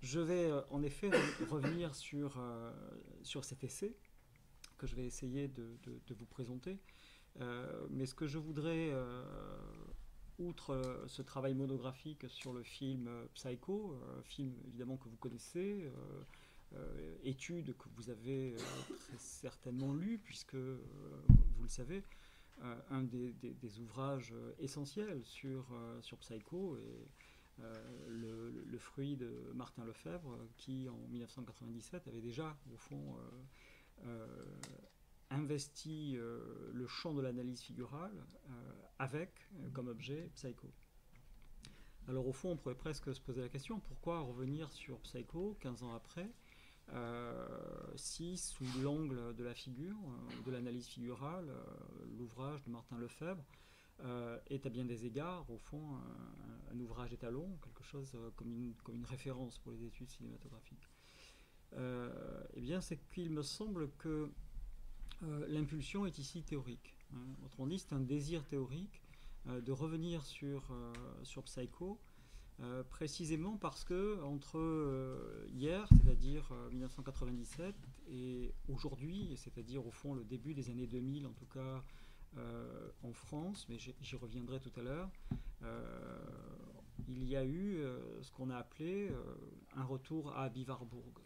Je vais en effet revenir sur cet essai que je vais essayer de vous présenter. Mais ce que je voudrais, outre ce travail monographique sur le film Psycho, film évidemment que vous connaissez, étude que vous avez très certainement lu, puisque vous le savez, un des ouvrages essentiels sur Psycho est le fruit de Martin Lefebvre, qui en 1997 avait déjà, au fond, investi le champ de l'analyse figurale avec comme objet Psycho. Alors au fond, on pourrait presque se poser la question, pourquoi revenir sur Psycho 15 ans après, si sous l'angle de la figure, de l'analyse figurale, l'ouvrage de Martin Lefebvre est à bien des égards, au fond, un ouvrage étalon, quelque chose comme une référence pour les études cinématographiques. Eh bien, c'est qu'il me semble que l'impulsion est ici théorique. Autrement dit, c'est un désir théorique de revenir sur Psycho, précisément parce que entre hier, c'est-à-dire 1997, et aujourd'hui, c'est-à-dire au fond le début des années 2000, en tout cas en France, mais j'y reviendrai tout à l'heure, il y a eu ce qu'on a appelé un retour à Aby Warburg.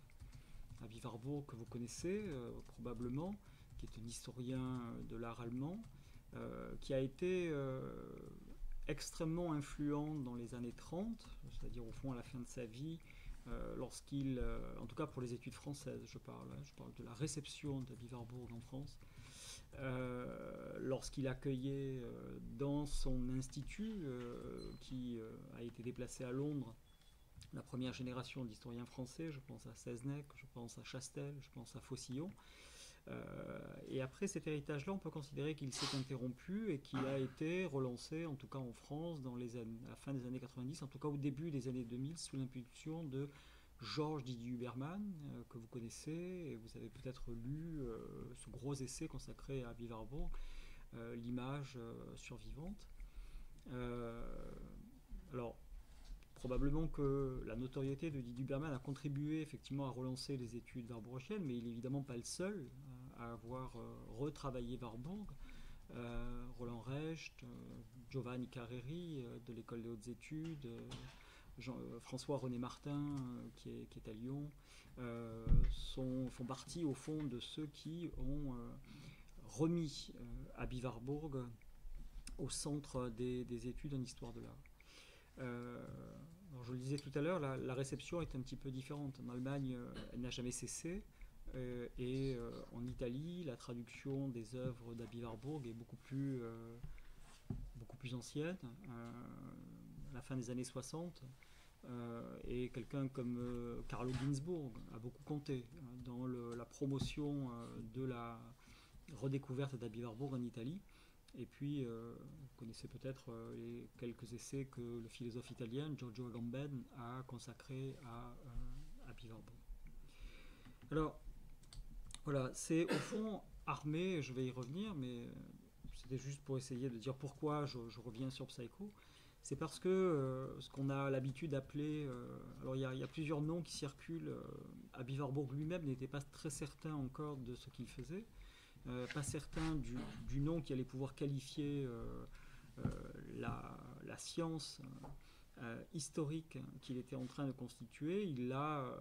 Aby Warburg, que vous connaissez probablement, qui est un historien de l'art allemand, qui a été extrêmement influent dans les années 30, c'est-à-dire au fond à la fin de sa vie, lorsqu'il, en tout cas pour les études françaises, je parle de la réception d'Aby Warburg en France, lorsqu'il accueillait dans son institut, qui a été déplacé à Londres, la première génération d'historiens français, je pense à Seznec, je pense à Chastel, je pense à Faucillon. Et après cet héritage-là, on peut considérer qu'il s'est interrompu et qu'il a été relancé, en tout cas en France, à la fin des années 90, en tout cas au début des années 2000, sous l'impulsion de Georges Didier Huberman, que vous connaissez, et vous avez peut-être lu ce gros essai consacré à Aby Warburg, l'image survivante. Alors, probablement que la notoriété de Didier Huberman a contribué effectivement à relancer les études warburgiennes, mais il n'est évidemment pas le seul à avoir retravaillé Warburg. Roland Recht, Giovanni Carreri de l'école des hautes études, François-René Martin qui est à Lyon, font partie au fond de ceux qui ont remis Aby Warburg au centre des études en histoire de l'art. Alors je le disais tout à l'heure, la réception est un petit peu différente. En Allemagne, elle n'a jamais cessé. Et en Italie, la traduction des œuvres d'Aby Warburg est beaucoup plus ancienne, à la fin des années 60. Et quelqu'un comme Carlo Ginzburg a beaucoup compté dans la promotion de la redécouverte d'Aby Warburg en Italie. Et puis, vous connaissez peut-être les quelques essais que le philosophe italien Giorgio Agamben a consacrés à Aby Warburg. Alors, voilà, c'est au fond armé, je vais y revenir, mais c'était juste pour essayer de dire pourquoi je reviens sur Psycho. C'est parce que ce qu'on a l'habitude d'appeler... alors il y a plusieurs noms qui circulent. Aby Warburg lui-même n'était pas très certain encore de ce qu'il faisait. Pas certain du nom qui allait pouvoir qualifier la science historique qu'il était en train de constituer. Il a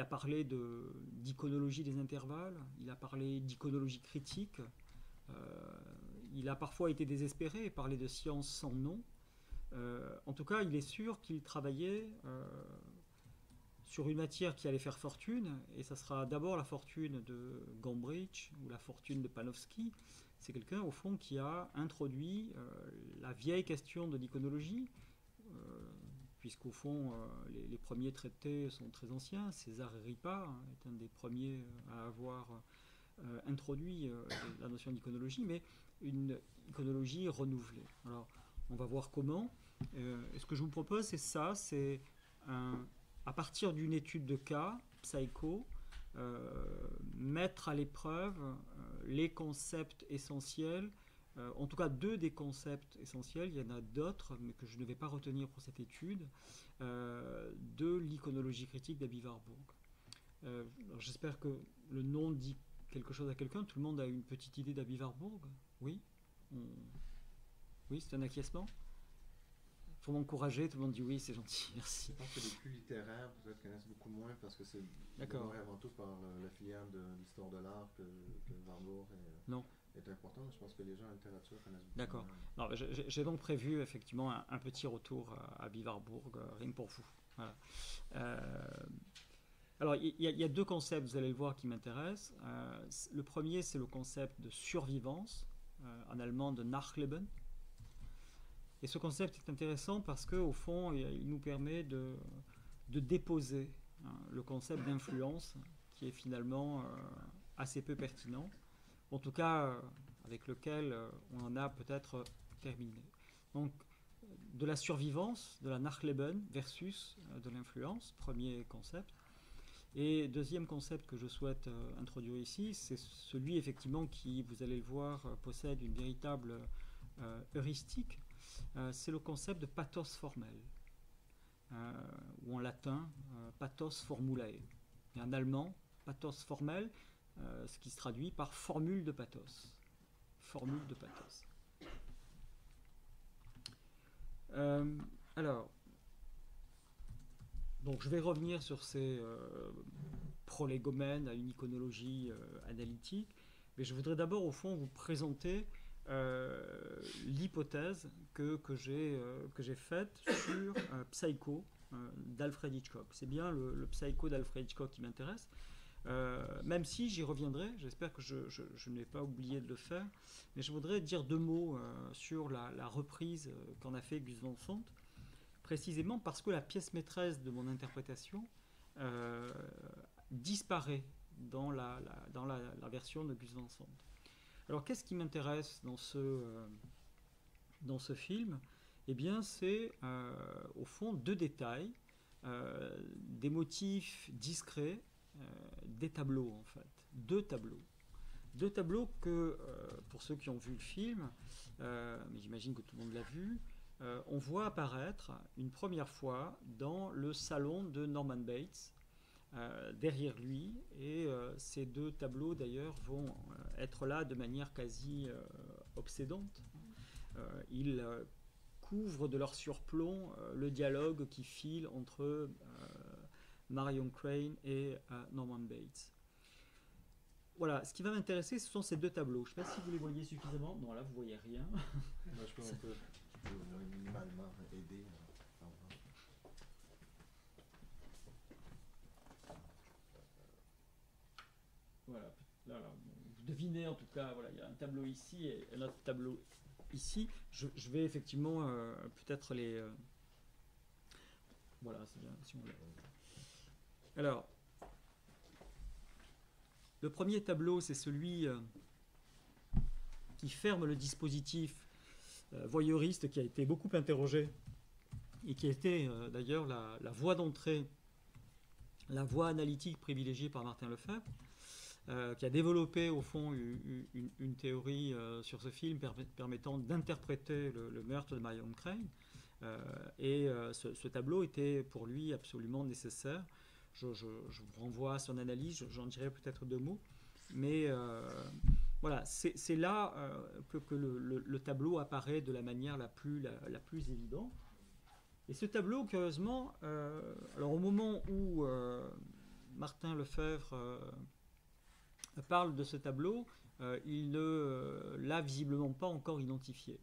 parlé d'iconologie des intervalles, il a parlé d'iconologie critique, il a parfois été désespéré et parlé de science sans nom. En tout cas, il est sûr qu'il travaillait sur une matière qui allait faire fortune, et ça sera d'abord la fortune de Gombrich ou la fortune de Panofsky. C'est quelqu'un, au fond, qui a introduit la vieille question de l'iconologie, puisqu'au fond, les premiers traités sont très anciens. César Ripa est un des premiers à avoir introduit la notion d'iconologie, mais une iconologie renouvelée. Alors, on va voir comment. Et ce que je vous propose, c'est ça, c'est à partir d'une étude de cas, Psycho, mettre à l'épreuve les concepts essentiels en tout cas deux des concepts essentiels, il y en a d'autres, mais que je ne vais pas retenir pour cette étude, de l'iconologie critique d'Abi Warburg. J'espère que le nom dit quelque chose à quelqu'un. Tout le monde a une petite idée d'Abi Warburg? Oui. Oui, c'est un acquiescement. Il faut m'encourager, tout le monde dit oui, c'est gentil, merci. Je pense que les plus littéraires peut-être connaissent beaucoup moins parce que c'est avant tout par la filière de l'histoire de l'art que Warburg est important. Je pense que les gens en littérature connaissent beaucoup D'accord. moins. J'ai donc prévu effectivement un petit retour à Abi Warburg, rien que pour vous. Voilà. Alors, il y a deux concepts, vous allez le voir, qui m'intéressent. Le premier, c'est le concept de survivance, en allemand de Nachleben. Et ce concept est intéressant parce qu'au fond, il nous permet de déposer le concept d'influence, qui est finalement assez peu pertinent, en tout cas avec lequel on en a peut-être terminé. Donc, de la survivance, de la Nachleben versus de l'influence, premier concept. Et deuxième concept que je souhaite introduire ici, c'est celui effectivement qui, vous allez le voir, possède une véritable heuristique. C'est le concept de pathos formel, ou en latin, pathos formulae. Et en allemand, pathos formel, ce qui se traduit par formule de pathos. Formule de pathos. Alors, donc je vais revenir sur ces prolégomènes à une iconologie analytique, mais je voudrais d'abord au fond vous présenter l'hypothèse que j'ai faite sur Psycho d'Alfred Hitchcock. C'est bien le Psycho d'Alfred Hitchcock qui m'intéresse, même si j'y reviendrai, j'espère que je n'ai pas oublié de le faire, mais je voudrais dire deux mots sur la reprise qu'en a fait Gus Van Sant, précisément parce que la pièce maîtresse de mon interprétation disparaît dans la version de Gus Van Sant. Alors qu'est-ce qui m'intéresse dans ce film? Eh bien c'est au fond deux détails, des motifs discrets, des tableaux en fait, deux tableaux que pour ceux qui ont vu le film, mais j'imagine que tout le monde l'a vu, on voit apparaître une première fois dans le salon de Norman Bates, derrière lui, et ces deux tableaux d'ailleurs vont être là de manière quasi obsédante. Ils couvrent de leur surplomb le dialogue qui file entre Marion Crane et Norman Bates. Voilà, ce qui va m'intéresser, ce sont ces deux tableaux. Je ne sais pas si vous les voyez suffisamment. Non, là, vous ne voyez rien. Moi, je peux minimalement aider. Voilà, là, vous devinez en tout cas, voilà, il y a un tableau ici et un autre tableau ici. Je vais effectivement peut-être les... voilà, c'est bien, si on veut. Alors, le premier tableau, c'est celui qui ferme le dispositif voyeuriste qui a été beaucoup interrogé et qui a été d'ailleurs la voie d'entrée, la voie analytique privilégiée par Martin Lefebvre, qui a développé au fond une théorie sur ce film permettant d'interpréter le meurtre de Marion Crane. Et ce tableau était pour lui absolument nécessaire. Je vous renvoie à son analyse, j'en dirai peut-être deux mots. Mais voilà, c'est là que le tableau apparaît de la manière la plus évidente. Et ce tableau, curieusement, alors au moment où Martin Lefebvre parle de ce tableau, il ne l'a visiblement pas encore identifié.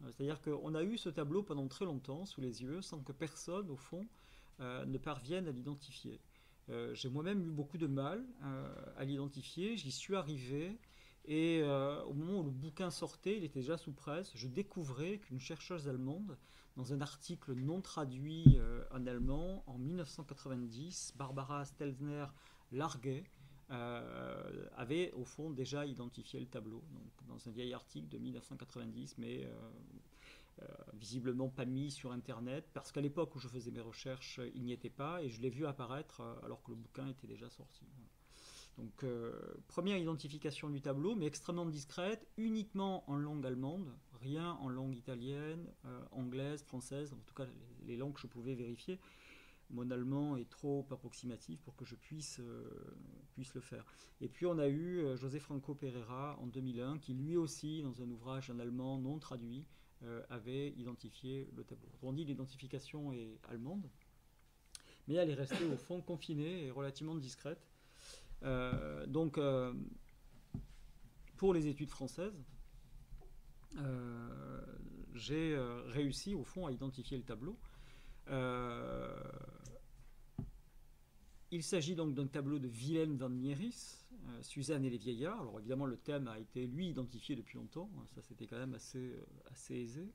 C'est-à-dire qu'on a eu ce tableau pendant très longtemps sous les yeux sans que personne, au fond, ne parvienne à l'identifier. J'ai moi-même eu beaucoup de mal à l'identifier, j'y suis arrivé, et au moment où le bouquin sortait, il était déjà sous presse, je découvrais qu'une chercheuse allemande, dans un article non traduit en allemand, en 1990, Barbara Stelzner-Larguet, avait au fond déjà identifié le tableau, donc dans un vieil article de 1990, mais visiblement pas mis sur internet, parce qu'à l'époque où je faisais mes recherches, il n'y était pas, et je l'ai vu apparaître alors que le bouquin était déjà sorti. Donc, première identification du tableau, mais extrêmement discrète, uniquement en langue allemande, rien en langue italienne, anglaise, française, en tout cas les langues que je pouvais vérifier. Mon allemand est trop approximatif pour que je puisse le faire. Et puis on a eu José Franco Pereira en 2001, qui lui aussi, dans un ouvrage en allemand non traduit, avait identifié le tableau. On dit l'identification est allemande, mais elle est restée au fond confinée et relativement discrète. Donc, pour les études françaises, j'ai réussi au fond à identifier le tableau. Il s'agit donc d'un tableau de Willem van Mieris, Suzanne et les vieillards. Alors évidemment le thème a été lui identifié depuis longtemps, ça c'était quand même assez aisé.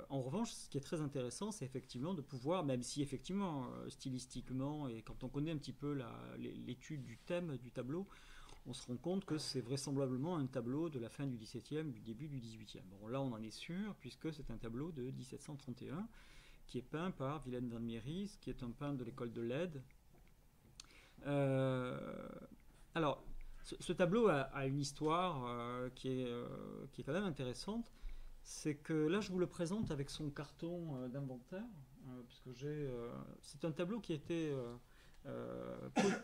En revanche, ce qui est très intéressant, c'est effectivement de pouvoir, même si effectivement stylistiquement et quand on connaît un petit peu l'étude du thème du tableau, on se rend compte que c'est vraisemblablement un tableau de la fin du XVIIe, du début du XVIIIe. Bon, là on en est sûr, puisque c'est un tableau de 1731 qui est peint par Willem van Mieris, qui est un peintre de l'école de Leyde. Alors, ce tableau a une histoire qui est quand même intéressante. C'est que là, je vous le présente avec son carton d'inventaire, puisque c'est un tableau qui a été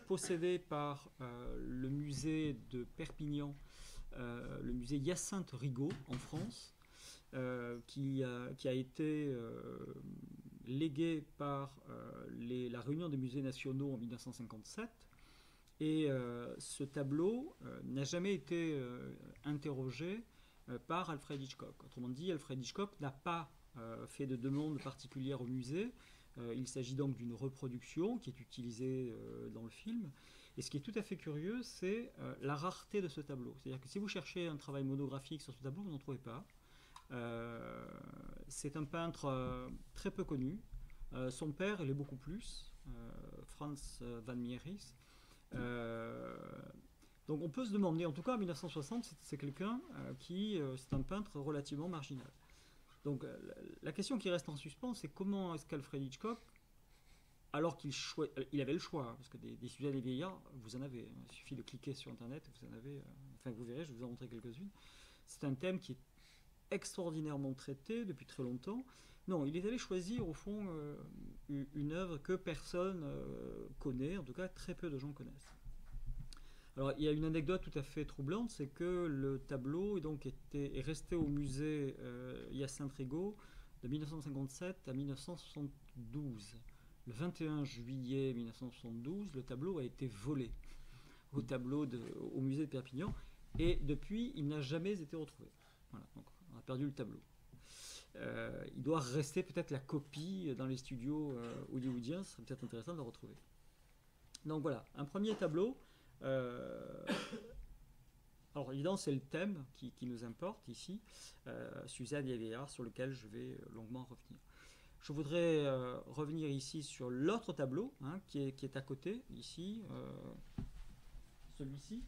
possédé par le musée de Perpignan, le musée Hyacinthe Rigaud en France, qui a été légué par la réunion des musées nationaux en 1957. Et ce tableau n'a jamais été interrogé par Alfred Hitchcock. Autrement dit, Alfred Hitchcock n'a pas fait de demande particulière au musée. Il s'agit donc d'une reproduction qui est utilisée dans le film. Et ce qui est tout à fait curieux, c'est la rareté de ce tableau. C'est-à-dire que si vous cherchez un travail monographique sur ce tableau, vous n'en trouvez pas. C'est un peintre très peu connu. Son père, il est beaucoup plus, Franz van Mieris. Donc on peut se demander, en tout cas en 1960, c'est quelqu'un c'est un peintre relativement marginal. Donc la question qui reste en suspens, c'est comment est-ce qu'Alfred Hitchcock, alors il avait le choix, parce que des sujets des vieillards, vous en avez, il suffit de cliquer sur internet, vous en avez, vous verrez, je vais vous en montrer quelques-unes. C'est un thème qui est extraordinairement traité depuis très longtemps. Non, il est allé choisir au fond une œuvre que personne connaît, en tout cas très peu de gens connaissent. Alors il y a une anecdote tout à fait troublante, c'est que le tableau est resté au musée Hyacinthe Rigaud de 1957 à 1972. Le 21 juillet 1972, le tableau a été volé au musée de Perpignan, et depuis il n'a jamais été retrouvé. Voilà, donc on a perdu le tableau. Il doit rester peut-être la copie dans les studios hollywoodiens, ce serait peut-être intéressant de le retrouver. Donc voilà, un premier tableau. Alors évidemment c'est le thème qui nous importe ici, Suzanne et les vieillards, sur lequel je vais longuement revenir. Je voudrais revenir ici sur l'autre tableau qui est à côté, ici, celui-ci.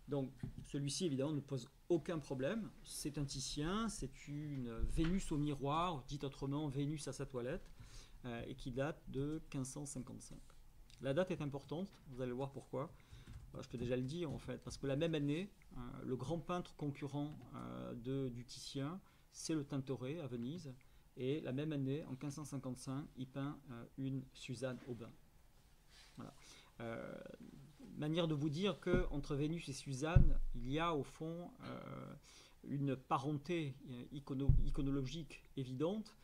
Donc celui-ci évidemment ne pose aucun problème, c'est un Titien, c'est une Vénus au miroir, dit autrement Vénus à sa toilette, et qui date de 1555. La date est importante, vous allez voir pourquoi. Je peux déjà le dire en fait, parce que la même année, le grand peintre concurrent du Titien, c'est le Tintoret à Venise, et la même année, en 1555, il peint une Suzanne au bain. Voilà. Manière de vous dire qu'entre Vénus et Suzanne, il y a au fond une parenté iconologique évidente,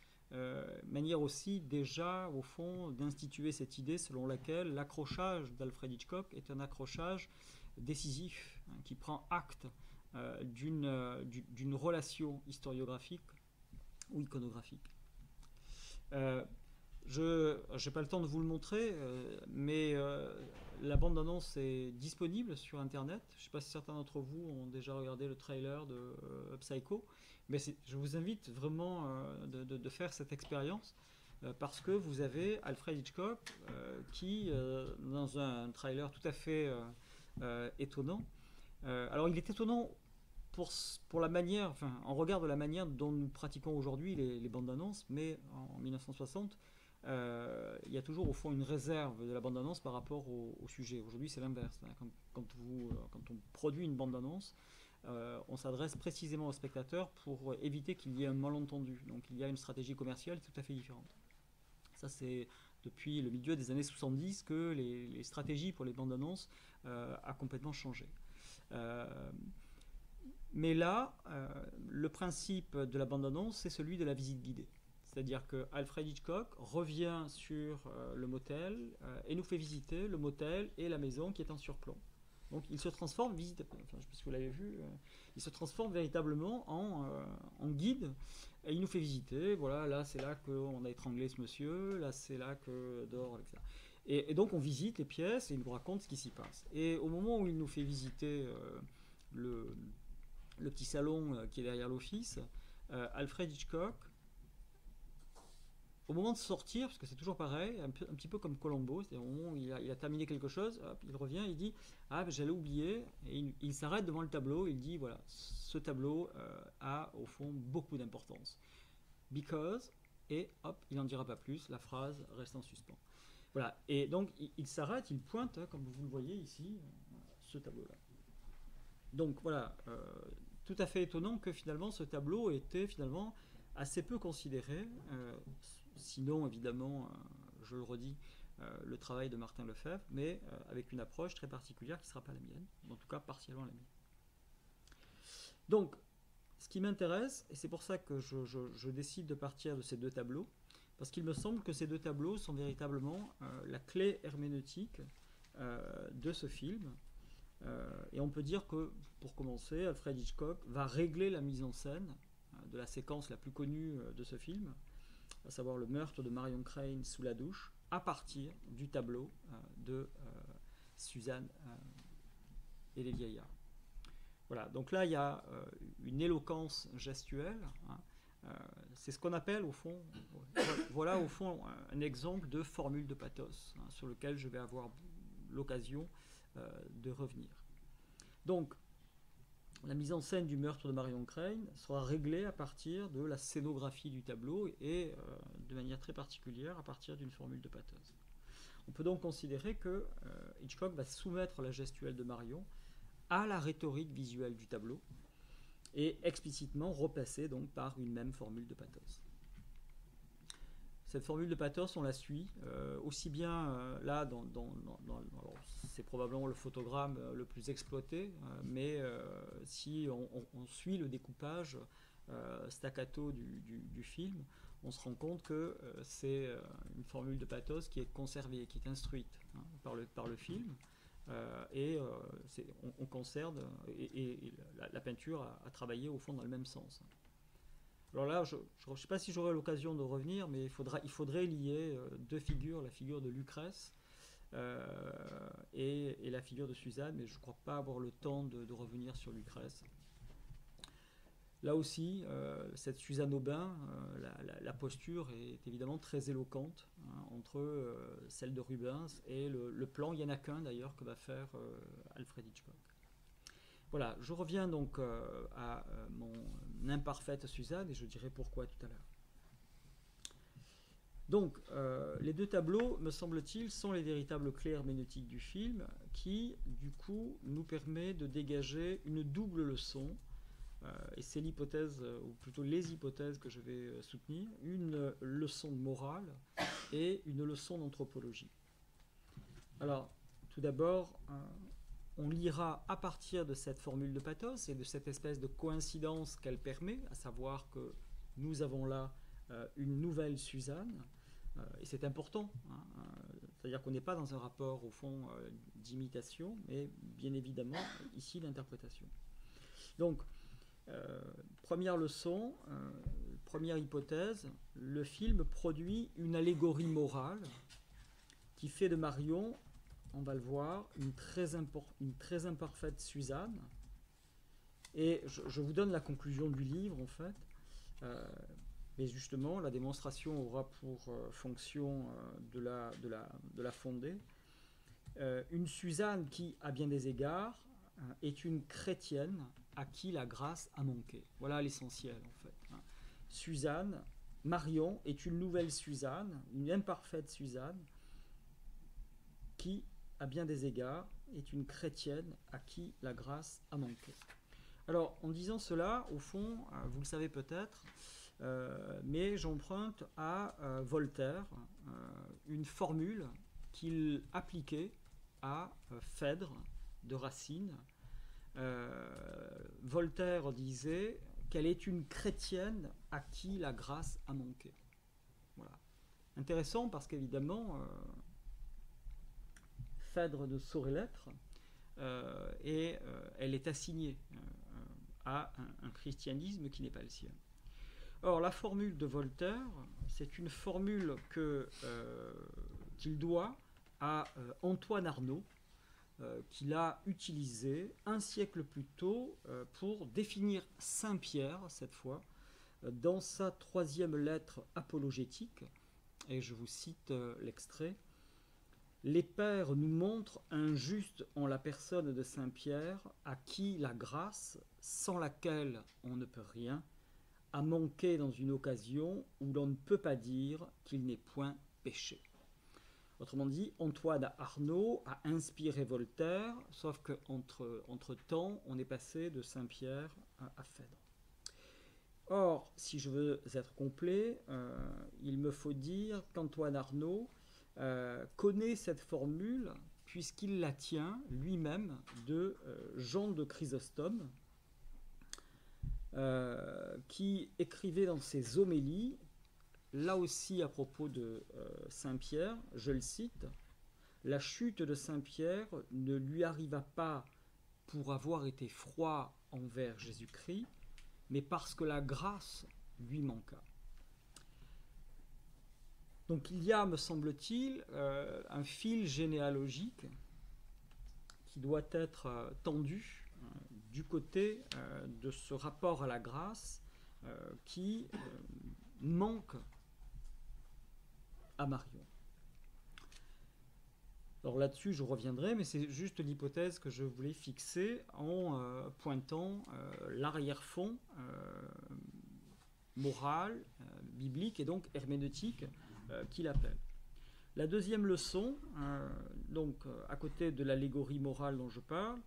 manière aussi déjà au fond d'instituer cette idée selon laquelle l'accrochage d'Alfred Hitchcock est un accrochage décisif, qui prend acte d'une relation historiographique ou iconographique. Je n'ai pas le temps de vous le montrer, mais la bande-annonce est disponible sur Internet. Je ne sais pas si certains d'entre vous ont déjà regardé le trailer de Psycho, mais je vous invite vraiment de faire cette expérience, parce que vous avez Alfred Hitchcock qui, dans un trailer tout à fait étonnant, alors il est étonnant pour la manière, en regard de la manière dont nous pratiquons aujourd'hui les bandes annonces, mais en 1960, il y a toujours au fond une réserve de la bande-annonce par rapport au sujet. Aujourd'hui, c'est l'inverse. Quand on produit une bande-annonce, on s'adresse précisément au spectateur pour éviter qu'il y ait un malentendu. Donc il y a une stratégie commerciale tout à fait différente. Ça, c'est depuis le milieu des années 70 que les stratégies pour les bandes-annonces a complètement changé. Mais là, le principe de la bande-annonce, c'est celui de la visite guidée. C'est-à-dire que Alfred Hitchcock revient sur le motel et nous fait visiter le motel et la maison qui est en surplomb. Donc il se transforme, enfin, je ne sais pas si vous l'avez vu, il se transforme véritablement en guide et il nous fait visiter. Voilà, là c'est là qu'on a étranglé ce monsieur, là c'est là que dort, etc. Et donc on visite les pièces et il nous raconte ce qui s'y passe. Et au moment où il nous fait visiter le petit salon qui est derrière l'office, Alfred Hitchcock, au moment de sortir, parce que c'est toujours pareil, un petit peu comme Columbo, c'est-à-dire au moment où il a terminé quelque chose, hop, il revient, il dit « Ah, j'allais oublier », et il s'arrête devant le tableau, il dit « Voilà, ce tableau a au fond beaucoup d'importance. Because », et hop, il n'en dira pas plus, la phrase reste en suspens. Voilà, et donc il s'arrête, il pointe, comme vous le voyez ici, ce tableau-là. Donc voilà, tout à fait étonnant que finalement ce tableau était finalement assez peu considéré, sinon évidemment, je le redis, le travail de Martin Lefebvre, mais avec une approche très particulière qui ne sera pas la mienne, en tout cas partiellement la mienne. Donc, ce qui m'intéresse, et c'est pour ça que je décide de partir de ces deux tableaux, parce qu'il me semble que ces deux tableaux sont véritablement la clé herméneutique de ce film. Et on peut dire que, pour commencer, Alfred Hitchcock va régler la mise en scène de la séquence la plus connue de ce film, à savoir le meurtre de Marion Crane sous la douche, à partir du tableau de Suzanne et les vieillards. Voilà, donc là il y a une éloquence gestuelle, c'est ce qu'on appelle au fond, voilà au fond un exemple de formule de pathos, sur lequel je vais avoir l'occasion de revenir. Donc, la mise en scène du meurtre de Marion Crane sera réglée à partir de la scénographie du tableau et de manière très particulière à partir d'une formule de pathos. On peut donc considérer que Hitchcock va soumettre la gestuelle de Marion à la rhétorique visuelle du tableau et explicitement replacer donc par une même formule de pathos. Cette formule de pathos, on la suit aussi bien là alors, c'est probablement le photogramme le plus exploité, mais si on suit le découpage staccato du film, on se rend compte que c'est une formule de pathos qui est conservée, qui est instruite par le film, et on conserve, et la peinture a travaillé au fond dans le même sens. Alors là, je ne sais pas si j'aurai l'occasion de revenir, mais il faudrait lier deux figures, la figure de Lucrèce et la figure de Suzanne, mais je ne crois pas avoir le temps de revenir sur Lucrèce. Là aussi, cette Suzanne Aubin, la posture est évidemment très éloquente entre celle de Rubens et le plan, il n'y en a qu'un d'ailleurs, que va faire Alfred Hitchcock. Voilà, je reviens donc à mon imparfaite Suzanne et je dirai pourquoi tout à l'heure. Donc, les deux tableaux, me semble-t-il, sont les véritables clés herméneutiques du film qui, du coup, nous permet de dégager une double leçon, et c'est l'hypothèse, ou plutôt les hypothèses que je vais soutenir, une leçon de morale et une leçon d'anthropologie. Alors, tout d'abord, on lira à partir de cette formule de pathos et de cette espèce de coïncidence qu'elle permet, à savoir que nous avons là une nouvelle Suzanne, et c'est important, c'est-à-dire qu'on n'est pas dans un rapport au fond d'imitation, mais bien évidemment ici d'interprétation. Donc, première leçon, première hypothèse, le film produit une allégorie morale qui fait de Marion, on va le voir, une très imparfaite Suzanne. Et je vous donne la conclusion du livre, en fait. Mais justement, la démonstration aura pour fonction de la fonder. Une Suzanne qui, à bien des égards, est une chrétienne à qui la grâce a manqué. Voilà l'essentiel, en fait. Suzanne Marion est une nouvelle Suzanne, une imparfaite Suzanne, qui, à bien des égards, est une chrétienne à qui la grâce a manqué. Alors, en disant cela, au fond, vous le savez peut-être, mais j'emprunte à Voltaire une formule qu'il appliquait à Phèdre de Racine. Voltaire disait qu'elle est une chrétienne à qui la grâce a manqué. Voilà. Intéressant parce qu'évidemment, Phèdre ne saurait l'être, et elle est assignée à un christianisme qui n'est pas le sien. Or, la formule de Voltaire, c'est une formule qu'il doit à Antoine Arnauld, qu'il a utilisée un siècle plus tôt pour définir Saint Pierre, cette fois, dans sa 3e lettre apologétique, et je vous cite l'extrait. « Les pères nous montrent un juste en la personne de Saint Pierre, à qui la grâce, sans laquelle on ne peut rien, a manqué dans une occasion où l'on ne peut pas dire qu'il n'est point péché. » Autrement dit, Antoine Arnauld a inspiré Voltaire, sauf qu'entre-temps, on est passé de Saint-Pierre à Phèdre. Or, si je veux être complet, il me faut dire qu'Antoine Arnauld connaît cette formule puisqu'il la tient lui-même de Jean de Chrysostome, qui écrivait dans ses homélies, là aussi à propos de Saint-Pierre, je le cite, « La chute de Saint-Pierre ne lui arriva pas pour avoir été froid envers Jésus-Christ, mais parce que la grâce lui manqua. » Donc il y a, me semble-t-il, un fil généalogique qui doit être tendu du côté de ce rapport à la grâce qui manque à Marion. Alors là-dessus, je reviendrai, mais c'est juste l'hypothèse que je voulais fixer en pointant l'arrière-fond moral, biblique et donc herméneutique qu'il appelle. La deuxième leçon, à côté de l'allégorie morale dont je parle,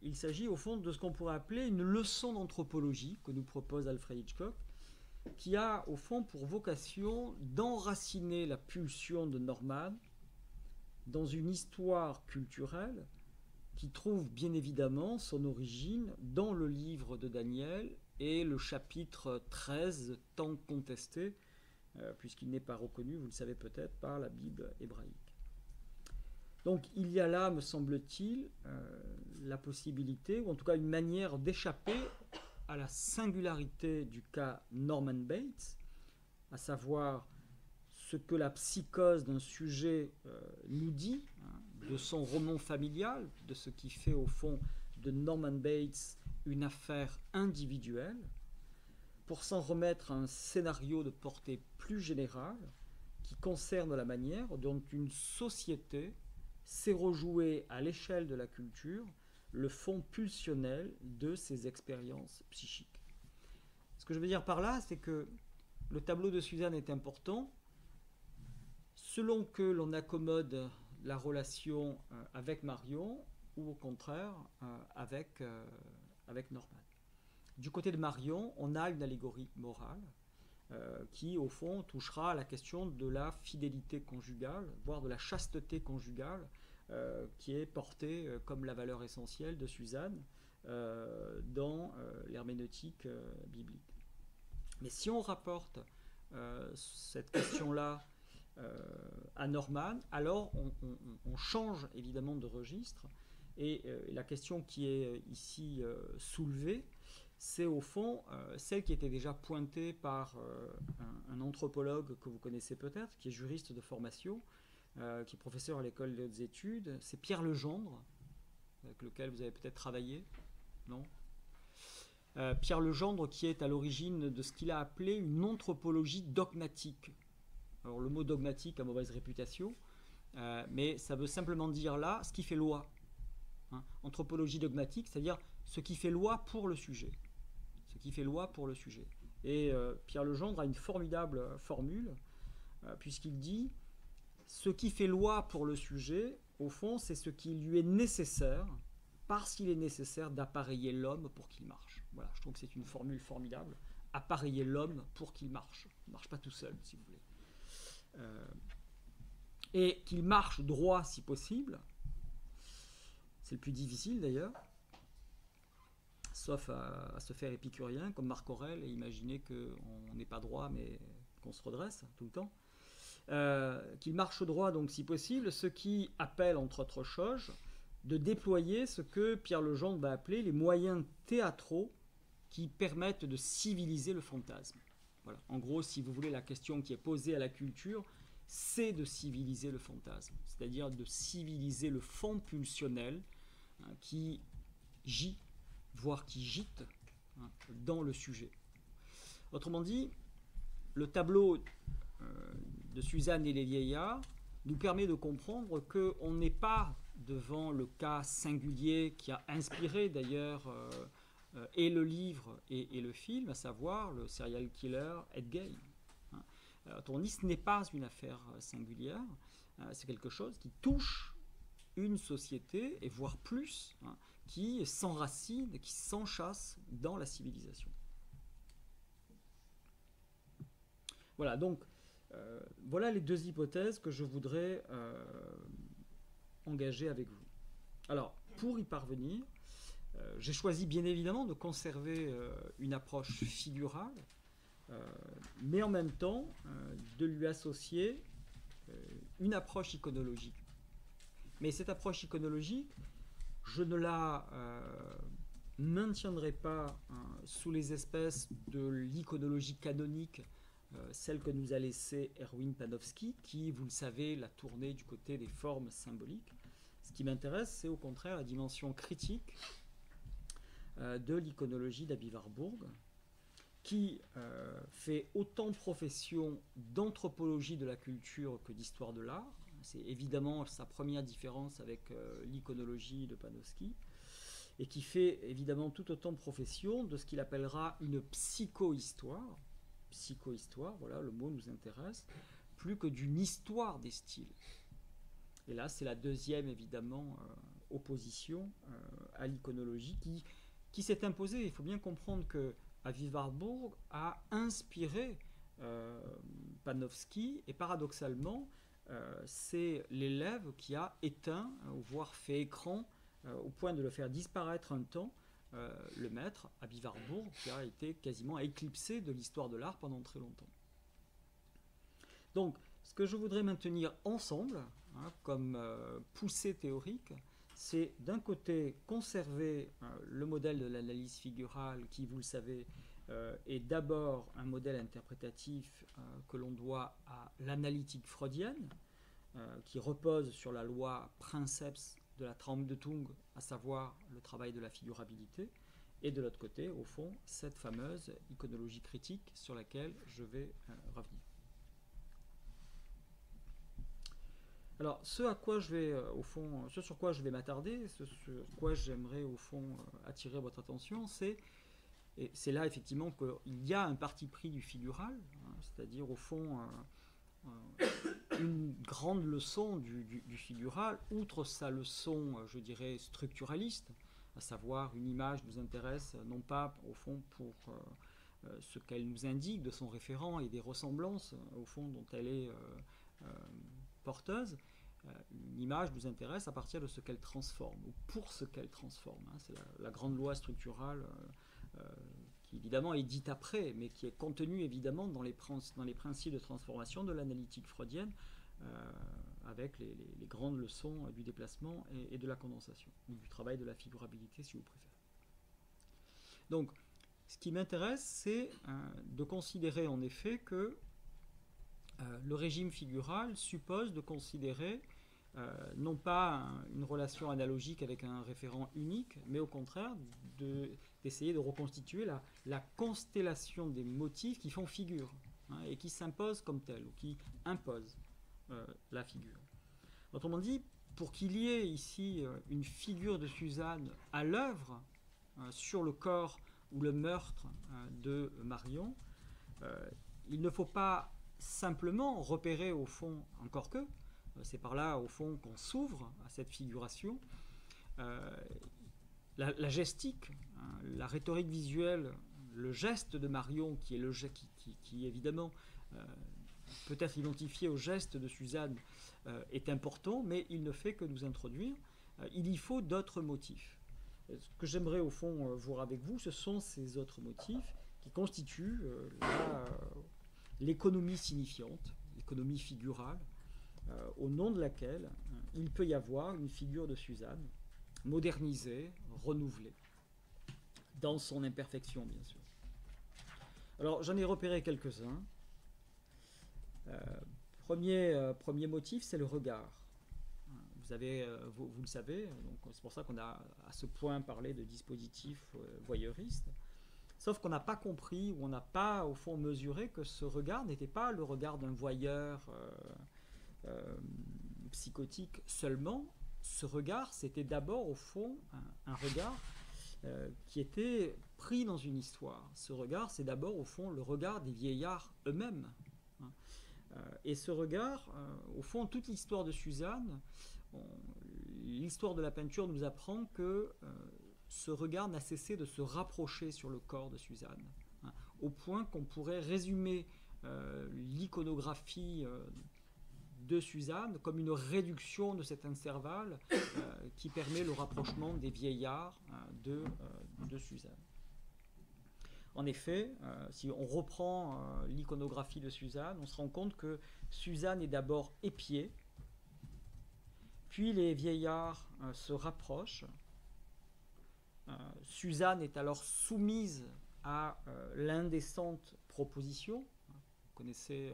il s'agit au fond de ce qu'on pourrait appeler une leçon d'anthropologie que nous propose Alfred Hitchcock, qui a au fond pour vocation d'enraciner la pulsion de Norman dans une histoire culturelle qui trouve bien évidemment son origine dans le livre de Daniel et le chapitre 13 tant contesté, puisqu'il n'est pas reconnu, vous le savez peut-être, par la Bible hébraïque. Donc il y a là, me semble-t-il, la possibilité, ou en tout cas une manière d'échapper à la singularité du cas Norman Bates, à savoir ce que la psychose d'un sujet nous dit, de son roman familial, de ce qui fait au fond de Norman Bates une affaire individuelle, pour s'en remettre à un scénario de portée plus générale qui concerne la manière dont une société sait rejouer à l'échelle de la culture le fond pulsionnel de ses expériences psychiques. Ce que je veux dire par là, c'est que le tableau de Suzanne est important selon que l'on accommode la relation avec Marion ou au contraire avec Norman. Du côté de Marion, on a une allégorie morale qui, au fond, touchera à la question de la fidélité conjugale, voire de la chasteté conjugale, qui est portée comme la valeur essentielle de Suzanne dans l'herméneutique biblique. Mais si on rapporte cette question-là à Norman, alors on change évidemment de registre, et la question qui est ici soulevée, c'est au fond celle qui était déjà pointée par un anthropologue que vous connaissez peut-être, qui est juriste de formation, qui est professeur à l'école des hautes études, c'est Pierre Legendre, avec lequel vous avez peut-être travaillé, non ? Pierre Legendre, qui est à l'origine de ce qu'il a appelé une anthropologie dogmatique. Alors le mot dogmatique a mauvaise réputation, mais ça veut simplement dire là ce qui fait loi. Anthropologie dogmatique, c'est-à-dire ce qui fait loi pour le sujet. Ce qui fait loi pour le sujet. Et Pierre Legendre a une formidable formule, puisqu'il dit « Ce qui fait loi pour le sujet, au fond, c'est ce qui lui est nécessaire, parce qu'il est nécessaire d'appareiller l'homme pour qu'il marche. » Voilà, je trouve que c'est une formule formidable. Appareiller l'homme pour qu'il marche. Il ne marche pas tout seul, si vous voulez. Et qu'il marche droit, si possible. C'est le plus difficile, d'ailleurs. Sauf à se faire épicurien, comme Marc Aurèle, et imaginer qu'on n'est pas droit, mais qu'on se redresse tout le temps. Qu'il marche droit, donc, si possible, ce qui appelle, entre autres choses, de déployer ce que Pierre Legendre va appeler les moyens théâtraux qui permettent de civiliser le fantasme. Voilà. En gros, si vous voulez, la question qui est posée à la culture, c'est de civiliser le fantasme, c'est-à-dire de civiliser le fond pulsionnel qui gît, voire qui gîte dans le sujet. Autrement dit, le tableau de Suzanne et les vieillards nous permet de comprendre qu'on n'est pas devant le cas singulier qui a inspiré d'ailleurs et le livre et le film, à savoir le serial killer Ed Gein. Autrement dit, ce n'est pas une affaire singulière, c'est quelque chose qui touche une société, et voire plus, qui s'enracine, qui s'enchâsse dans la civilisation. Voilà, donc, voilà les deux hypothèses que je voudrais engager avec vous. Alors, pour y parvenir, j'ai choisi bien évidemment de conserver une approche figurale, mais en même temps de lui associer une approche iconologique. Mais cette approche iconologique, je ne la maintiendrai pas sous les espèces de l'iconologie canonique, celle que nous a laissée Erwin Panofsky, qui, vous le savez, l'a tournée du côté des formes symboliques. Ce qui m'intéresse, c'est au contraire la dimension critique de l'iconologie d'Aby Warburg, qui fait autant profession d'anthropologie de la culture que d'histoire de l'art. C'est évidemment sa première différence avec l'iconologie de Panofsky, et qui fait évidemment tout autant profession de ce qu'il appellera une psychohistoire. Psychohistoire, voilà, le mot nous intéresse, plus que d'une histoire des styles. Et là, c'est la deuxième, évidemment, opposition à l'iconologie qui s'est imposée. Il faut bien comprendre que Aby Warburg a inspiré Panofsky, et paradoxalement, c'est l'élève qui a éteint, voire fait écran, au point de le faire disparaître un temps, le maître, Aby Warburg, qui a été quasiment éclipsé de l'histoire de l'art pendant très longtemps. Donc, ce que je voudrais maintenir ensemble, comme poussée théorique, c'est d'un côté conserver le modèle de l'analyse figurale qui, vous le savez, est d'abord un modèle interprétatif que l'on doit à l'analytique freudienne, qui repose sur la loi princeps de la Traumdeutung, à savoir le travail de la figurabilité, et de l'autre côté, au fond, cette fameuse iconologie critique sur laquelle je vais revenir. Alors, ce sur quoi je vais m'attarder, ce sur quoi j'aimerais au fond attirer votre attention, et c'est là effectivement qu'il y a un parti pris du figural, c'est-à-dire au fond une grande leçon du figural, outre sa leçon, je dirais, structuraliste, à savoir une image nous intéresse non pas au fond pour ce qu'elle nous indique de son référent et des ressemblances au fond dont elle est porteuse. Une image nous intéresse à partir de ce qu'elle transforme, ou pour ce qu'elle transforme. C'est la grande loi structurale qui évidemment est dite après, mais qui est contenue évidemment dans les principes de transformation de l'analytique freudienne, avec les grandes leçons du déplacement et de la condensation, ou du travail de la figurabilité si vous préférez. Donc, ce qui m'intéresse, c'est de considérer en effet que le régime figural suppose de considérer non pas une relation analogique avec un référent unique, mais au contraire d'essayer de reconstituer la constellation des motifs qui font figure, et qui s'imposent comme tels, ou qui imposent la figure. Autrement dit, pour qu'il y ait ici une figure de Suzanne à l'œuvre sur le corps ou le meurtre de Marion, il ne faut pas simplement repérer au fond, encore que, c'est par là au fond qu'on s'ouvre à cette figuration, la gestique, hein, la rhétorique visuelle, le geste de Marion qui est qui évidemment peut être identifié au geste de Suzanne est important, mais il ne fait que nous introduire. Il y faut d'autres motifs. Ce que j'aimerais au fond voir avec vous, ce sont ces autres motifs qui constituent l'économie signifiante, l'économie figurale, au nom de laquelle il peut y avoir une figure de Suzanne modernisée, renouvelée, dans son imperfection bien sûr. Alors j'en ai repéré quelques-uns. Premier motif, c'est le regard. Vous le savez, donc c'est pour ça qu'on a à ce point parlé de dispositif voyeuriste. Sauf qu'on n'a pas compris, ou on n'a pas au fond mesuré que ce regard n'était pas le regard d'un voyeur psychotique seulement. Ce regard, c'était d'abord au fond un regard qui était pris dans une histoire. Ce regard, c'est d'abord au fond le regard des vieillards eux-mêmes. Et ce regard, au fond, toute l'histoire de Suzanne, l'histoire de la peinture nous apprend que ce regard n'a cessé de se rapprocher sur le corps de Suzanne, hein, au point qu'on pourrait résumer l'iconographie de Suzanne comme une réduction de cet intervalle qui permet le rapprochement des vieillards de Suzanne. En effet, si on reprend l'iconographie de Suzanne, on se rend compte que Suzanne est d'abord épiée, puis les vieillards se rapprochent. Suzanne est alors soumise à l'indécente proposition. Vous connaissez,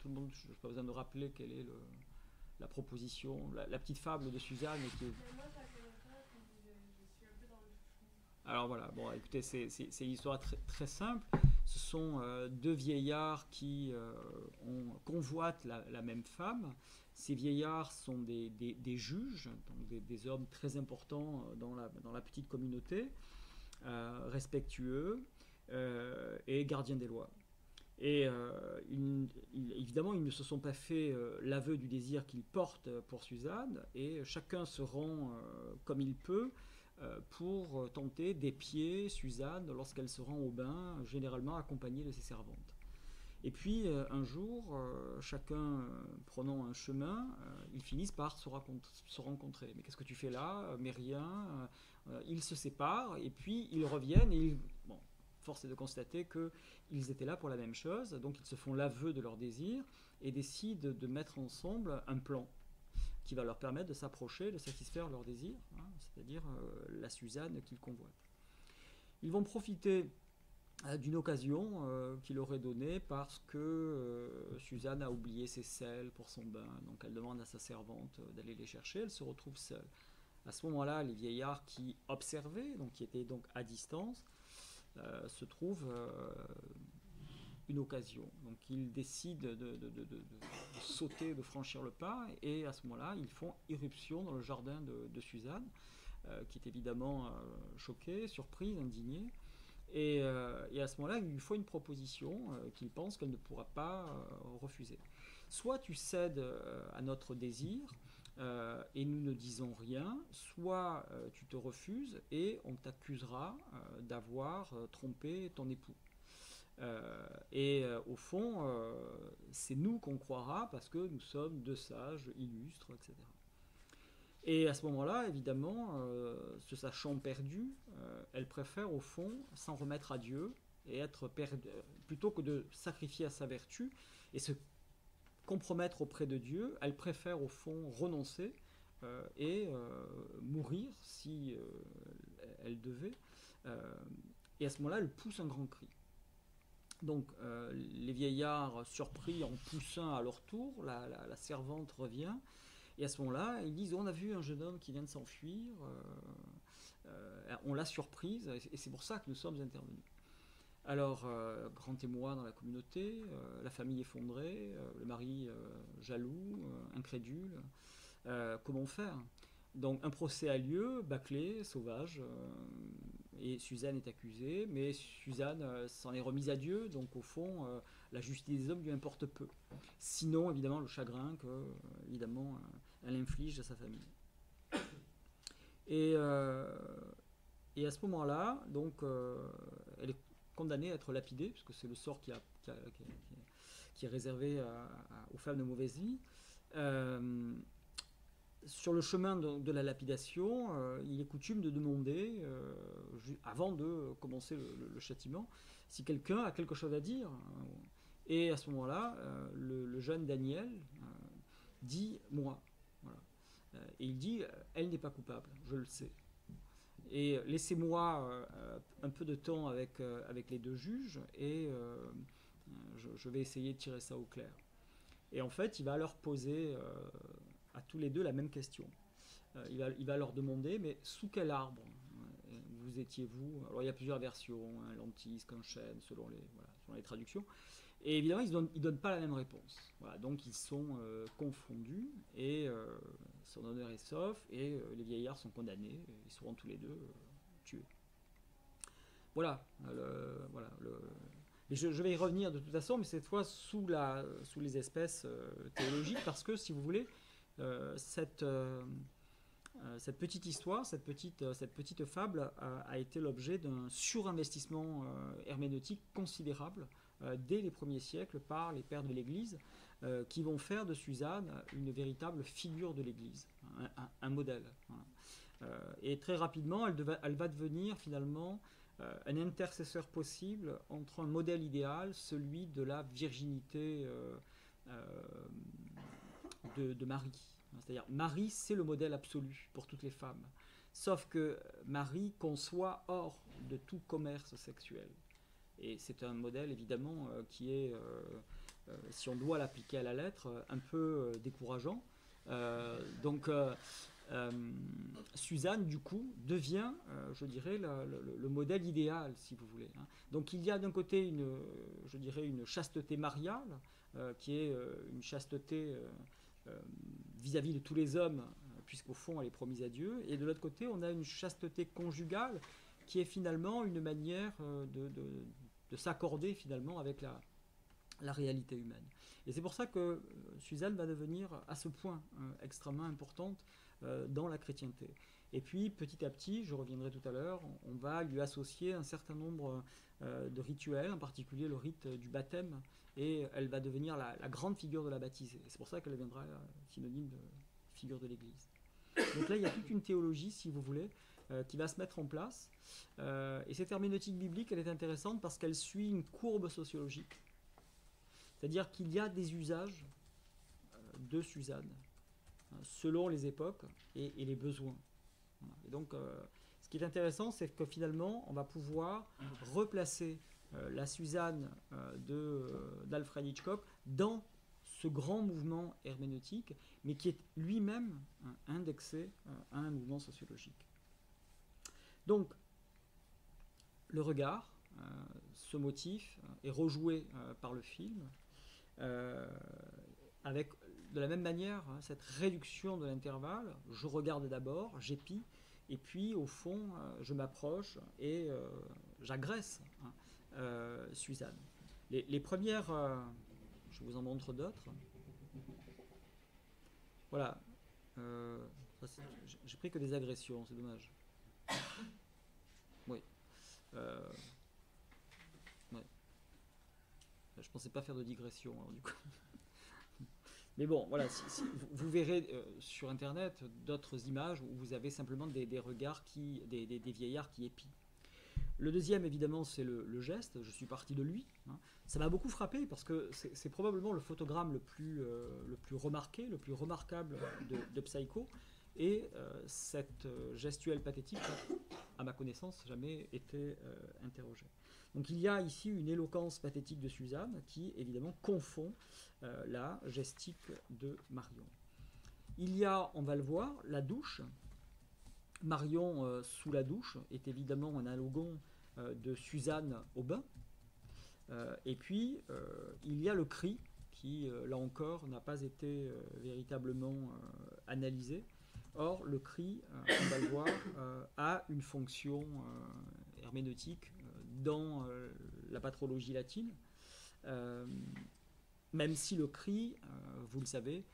tout le monde, je n'ai pas besoin de rappeler quelle est la proposition, la petite fable de Suzanne. Alors voilà, bon, écoutez, c'est une histoire très, très simple. Ce sont deux vieillards qui convoitent la même femme. Ces vieillards sont des juges, donc des hommes très importants dans la petite communauté, respectueux et gardiens des lois. Et évidemment, ils ne se sont pas fait l'aveu du désir qu'ils portent pour Suzanne, et chacun se rend comme il peut pour tenter d'épier Suzanne lorsqu'elle se rend au bain, généralement accompagnée de ses servantes. Et puis un jour, chacun prenant un chemin, ils finissent par se rencontrer. Mais qu'est-ce que tu fais là? Mais rien. Ils se séparent et puis ils reviennent et force est de constater qu'ils étaient là pour la même chose. Donc ils se font l'aveu de leur désir et décident de mettre ensemble un plan qui va leur permettre de s'approcher, de satisfaire leur désir, hein, c'est-à-dire la Suzanne qu'ils convoitent. Ils vont profiter d'une occasion qu'il aurait donnée parce que Suzanne a oublié ses sels pour son bain, donc elle demande à sa servante d'aller les chercher, elle se retrouve seule. À ce moment-là, les vieillards qui observaient, donc qui étaient donc à distance, se trouvent une occasion. Donc ils décident de sauter, de franchir le pas, et à ce moment-là, ils font irruption dans le jardin de Suzanne, qui est évidemment choquée, surprise, indignée. Et à ce moment-là, il lui faut une proposition qu'il pense qu'elle ne pourra pas refuser. Soit tu cèdes à notre désir et nous ne disons rien, soit tu te refuses et on t'accusera d'avoir trompé ton époux. Au fond, c'est nous qu'on croira parce que nous sommes deux sages, illustres, etc. Et à ce moment-là, évidemment, se sachant perdue, elle préfère au fond s'en remettre à Dieu et être plutôt que de sacrifier à sa vertu et se compromettre auprès de Dieu, elle préfère au fond renoncer et mourir si elle devait. Et à ce moment-là, elle pousse un grand cri. Donc les vieillards, surpris en poussant à leur tour, la servante revient. Et à ce moment-là, ils disent, on a vu un jeune homme qui vient de s'enfuir, on l'a surprise, et c'est pour ça que nous sommes intervenus. Alors, grand émoi dans la communauté, la famille effondrée, le mari jaloux, incrédule, comment faire? Donc un procès a lieu, bâclé, sauvage, et Suzanne est accusée, mais Suzanne s'en est remise à Dieu, donc au fond, la justice des hommes lui importe peu. Sinon, évidemment, le chagrin que, évidemment, elle inflige à sa famille. Et à ce moment-là, donc, elle est condamnée à être lapidée, puisque c'est le sort qui est réservé aux femmes de mauvaise vie. Sur le chemin de la lapidation, il est coutume de demander, avant de commencer le châtiment, si quelqu'un a quelque chose à dire. Et à ce moment-là, le jeune Daniel dit « moi ». Voilà. Et il dit « elle n'est pas coupable, je le sais ». Et laissez-moi un peu de temps avec les deux juges et je vais essayer de tirer ça au clair. Et en fait, il va leur poser à tous les deux la même question. Il va leur demander, mais sous quel arbre vous étiez-vous? Alors il y a plusieurs versions, lentisque, un chêne, selon les traductions. Et évidemment, ils donnent pas la même réponse. Voilà, donc ils sont confondus et son honneur est sauf et les vieillards sont condamnés. Ils seront tous les deux tués. Voilà. Et je vais y revenir de toute façon, mais cette fois sous les espèces théologiques, parce que si vous voulez, cette petite histoire, cette petite fable a été l'objet d'un surinvestissement herméneutique considérable dès les premiers siècles par les pères de l'Église, qui vont faire de Suzanne une véritable figure de l'Église, un modèle. Voilà. Et très rapidement, elle va devenir finalement un intercesseur possible entre un modèle idéal, celui de la virginité de Marie. C'est-à-dire, Marie, c'est le modèle absolu pour toutes les femmes. Sauf que Marie conçoit hors de tout commerce sexuel. Et c'est un modèle, évidemment, qui est, si on doit l'appliquer à la lettre, un peu décourageant. Donc, Suzanne, du coup, devient, je dirais, le modèle idéal, si vous voulez. Donc, il y a d'un côté, je dirais, une chasteté mariale, qui est une chasteté vis-à-vis de tous les hommes, puisqu'au fond, elle est promise à Dieu. Et de l'autre côté, on a une chasteté conjugale, qui est finalement une manière de s'accorder, finalement, avec la réalité humaine. Et c'est pour ça que Suzanne va devenir, à ce point, extrêmement importante dans la chrétienté. Et puis, petit à petit, je reviendrai tout à l'heure, on va lui associer un certain nombre de rituels, en particulier le rite du baptême, et elle va devenir la grande figure de la baptisée. Et c'est pour ça qu'elle deviendra synonyme de figure de l'Église. Donc là, il y a toute une théologie, si vous voulez, qui va se mettre en place. Et cette herméneutique biblique, elle est intéressante parce qu'elle suit une courbe sociologique. C'est-à-dire qu'il y a des usages de Suzanne, selon les époques et les besoins. Voilà. Et donc, ce qui est intéressant, c'est que finalement, on va pouvoir replacer la Suzanne d'Alfred Hitchcock dans ce grand mouvement herméneutique, mais qui est lui-même indexé à un mouvement sociologique. Donc, le regard, ce motif, est rejoué par le film, avec de la même manière cette réduction de l'intervalle. Je regarde d'abord, j'épie, et puis au fond, je m'approche et j'agresse Suzanne. Les premières, je vous en montre d'autres. Voilà. J'ai pris que des agressions, c'est dommage. Oui. Ouais. Je pensais pas faire de digression, alors, du coup. Mais bon, voilà, vous verrez sur Internet d'autres images où vous avez simplement des regards des vieillards qui épient. Le deuxième, évidemment, c'est le geste. Je suis parti de lui. Ça m'a beaucoup frappé parce que c'est probablement le photogramme le plus remarqué, le plus remarquable de Psycho. Et cette gestuelle pathétique, à ma connaissance, jamais été interrogée. Donc il y a ici une éloquence pathétique de Suzanne qui, évidemment, confond la gestique de Marion. Il y a, on va le voir, la douche. Marion sous la douche est évidemment un analogon de Suzanne au bain. Et puis, il y a le cri qui, là encore, n'a pas été véritablement analysé. Or, le cri, on va le voir, a une fonction herméneutique dans la patrologie latine, même si le cri, vous le savez,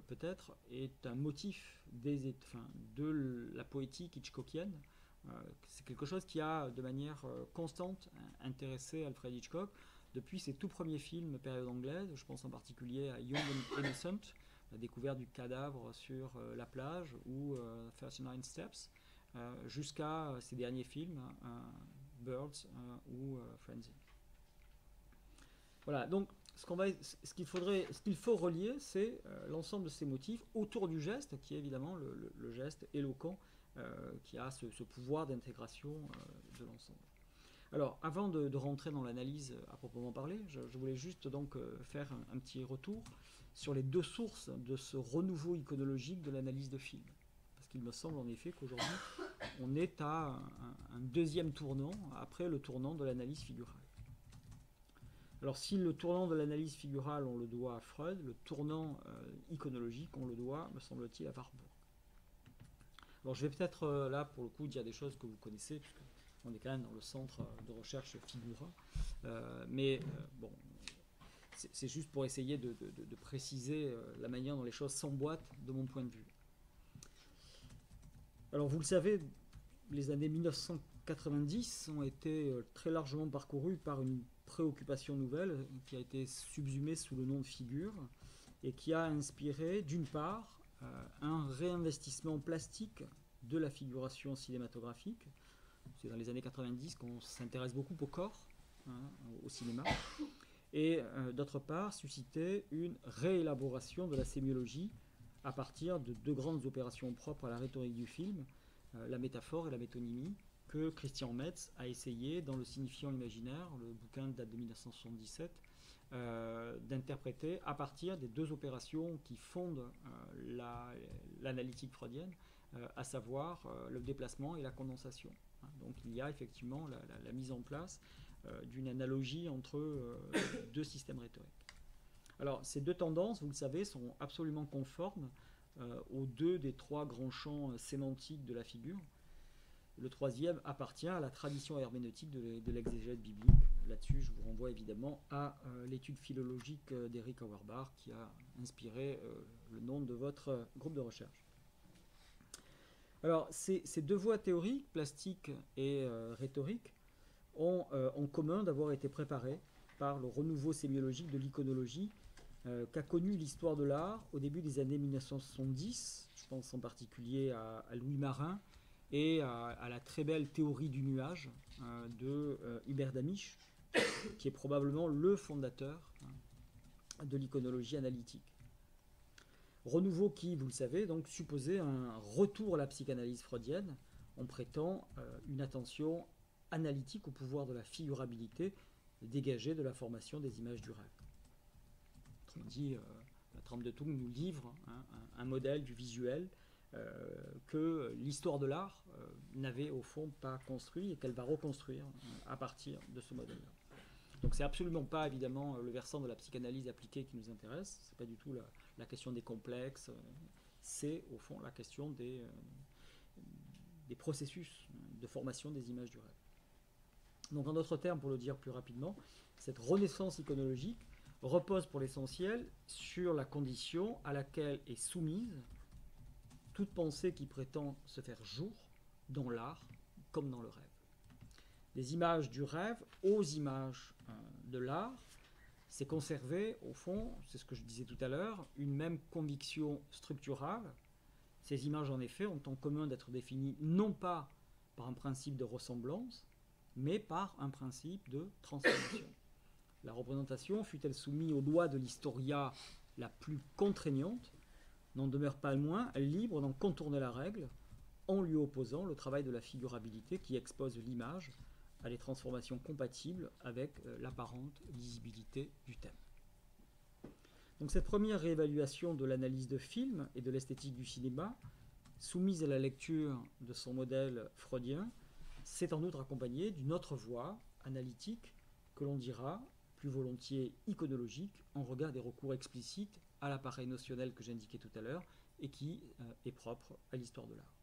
peut-être, est un motif de la poétique hitchcockienne. C'est quelque chose qui a, de manière constante, intéressé Alfred Hitchcock depuis ses tout premiers films période anglaise. Je pense en particulier à Young and Innocent, la découverte du cadavre sur la plage, ou 39 Steps, jusqu'à ses derniers films, Birds ou Frenzy. Voilà, donc ce qu'il faut relier, c'est l'ensemble de ces motifs autour du geste, qui est évidemment le geste éloquent, qui a ce pouvoir d'intégration de l'ensemble. Alors, avant de rentrer dans l'analyse à proprement parler, je voulais juste donc faire un petit retour sur les deux sources de ce renouveau iconologique de l'analyse de film. Parce qu'il me semble en effet qu'aujourd'hui, on est à un deuxième tournant, après le tournant de l'analyse figurale. Alors, si le tournant de l'analyse figurale, on le doit à Freud, le tournant iconologique, on le doit, me semble-t-il, à Warburg. Alors, je vais peut-être, là, pour le coup, dire des choses que vous connaissez, puisqu'on est quand même dans le centre de recherche Figura. Bon, c'est juste pour essayer de préciser la manière dont les choses s'emboîtent de mon point de vue. Alors, vous le savez, les années 1990 ont été très largement parcourues par une préoccupation nouvelle qui a été subsumée sous le nom de figure et qui a inspiré, d'une part, un réinvestissement plastique de la figuration cinématographique. C'est dans les années 90 qu'on s'intéresse beaucoup au corps, au cinéma, et d'autre part, susciter une réélaboration de la sémiologie à partir de deux grandes opérations propres à la rhétorique du film, la métaphore et la métonymie, que Christian Metz a essayé, dans Le signifiant imaginaire, le bouquin date de 1977, d'interpréter à partir des deux opérations qui fondent l'analytique freudienne, à savoir le déplacement et la condensation. Donc il y a effectivement la mise en place d'une analogie entre deux systèmes rhétoriques. Alors ces deux tendances, vous le savez, sont absolument conformes aux deux des trois grands champs sémantiques de la figure. Le troisième appartient à la tradition herméneutique de l'exégèse biblique. Là-dessus, je vous renvoie évidemment à l'étude philologique d'Eric Auerbach qui a inspiré le nom de votre groupe de recherche. Alors, ces deux voies théoriques, plastique et rhétorique, ont en commun d'avoir été préparées par le renouveau sémiologique de l'iconologie qu'a connu l'histoire de l'art au début des années 1970. Je pense en particulier à Louis Marin et à la très belle théorie du nuage de Hubert Damisch, qui est probablement le fondateur de l'iconologie analytique. Renouveau qui, vous le savez, donc supposait un retour à la psychanalyse freudienne en prêtant une attention analytique au pouvoir de la figurabilité dégagée de la formation des images du rêve. Autrement dit, la trame de Tung nous livre un modèle du visuel que l'histoire de l'art n'avait au fond pas construit et qu'elle va reconstruire à partir de ce modèle-là. Donc c'est absolument pas évidemment le versant de la psychanalyse appliquée qui nous intéresse, c'est pas du tout la question des complexes, c'est au fond la question des processus de formation des images du rêve. Donc en d'autres termes, pour le dire plus rapidement, cette renaissance iconologique repose pour l'essentiel sur la condition à laquelle est soumise toute pensée qui prétend se faire jour dans l'art comme dans le rêve. Des images du rêve aux images de l'art, c'est conserver, au fond, c'est ce que je disais tout à l'heure, une même conviction structurale. Ces images, en effet, ont en commun d'être définies non pas par un principe de ressemblance, mais par un principe de transformation. La représentation, fût-elle soumise aux lois de l'historia la plus contraignante, n'en demeure pas moins libre d'en contourner la règle, en lui opposant le travail de la figurabilité qui expose l'image à des transformations compatibles avec l'apparente lisibilité du thème. Donc cette première réévaluation de l'analyse de film et de l'esthétique du cinéma, soumise à la lecture de son modèle freudien, s'est en outre accompagnée d'une autre voie analytique que l'on dira plus volontiers iconologique en regard des recours explicites à l'appareil notionnel que j'indiquais tout à l'heure et qui est propre à l'histoire de l'art.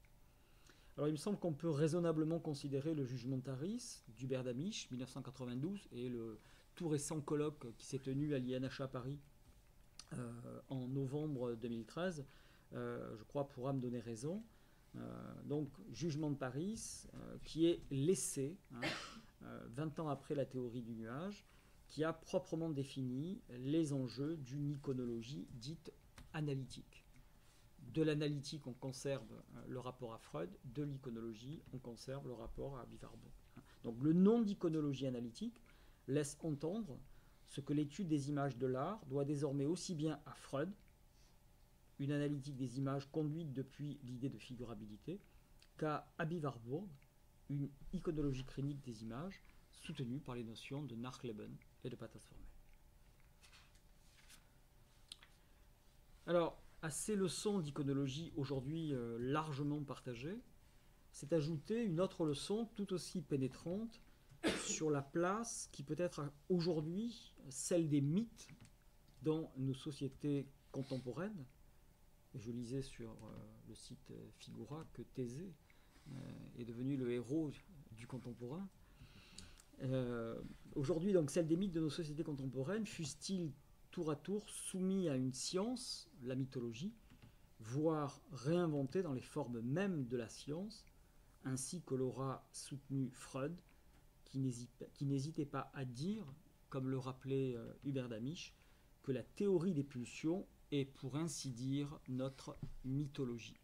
Alors il me semble qu'on peut raisonnablement considérer le jugement de Taris d'Hubert Damisch, 1992, et le tout récent colloque qui s'est tenu à l'INH à Paris en novembre 2013, je crois pourra me donner raison. Donc jugement de Taris, qui est l'essai, 20 ans après la théorie du nuage, qui a proprement défini les enjeux d'une iconologie dite analytique. De l'analytique, on conserve le rapport à Freud, de l'iconologie, on conserve le rapport à Aby Warburg. Donc le nom d'iconologie analytique laisse entendre ce que l'étude des images de l'art doit désormais aussi bien à Freud, une analytique des images conduite depuis l'idée de figurabilité, qu'à Aby Warburg, une iconologie clinique des images soutenue par les notions de Nachleben et de Pathos formel. Alors, à ces leçons d'iconologie aujourd'hui largement partagées, s'est ajoutée une autre leçon tout aussi pénétrante sur la place qui peut être aujourd'hui celle des mythes dans nos sociétés contemporaines. Je lisais sur le site Figura que Thésée est devenu le héros du contemporain. Aujourd'hui, donc, celle des mythes de nos sociétés contemporaines, fussent-ils tour à tour soumis à une science, la mythologie, voire réinventée dans les formes mêmes de la science, ainsi que l'aura soutenu Freud, qui n'hésitait pas à dire, comme le rappelait Hubert Damisch, que la théorie des pulsions est, pour ainsi dire, notre mythologie.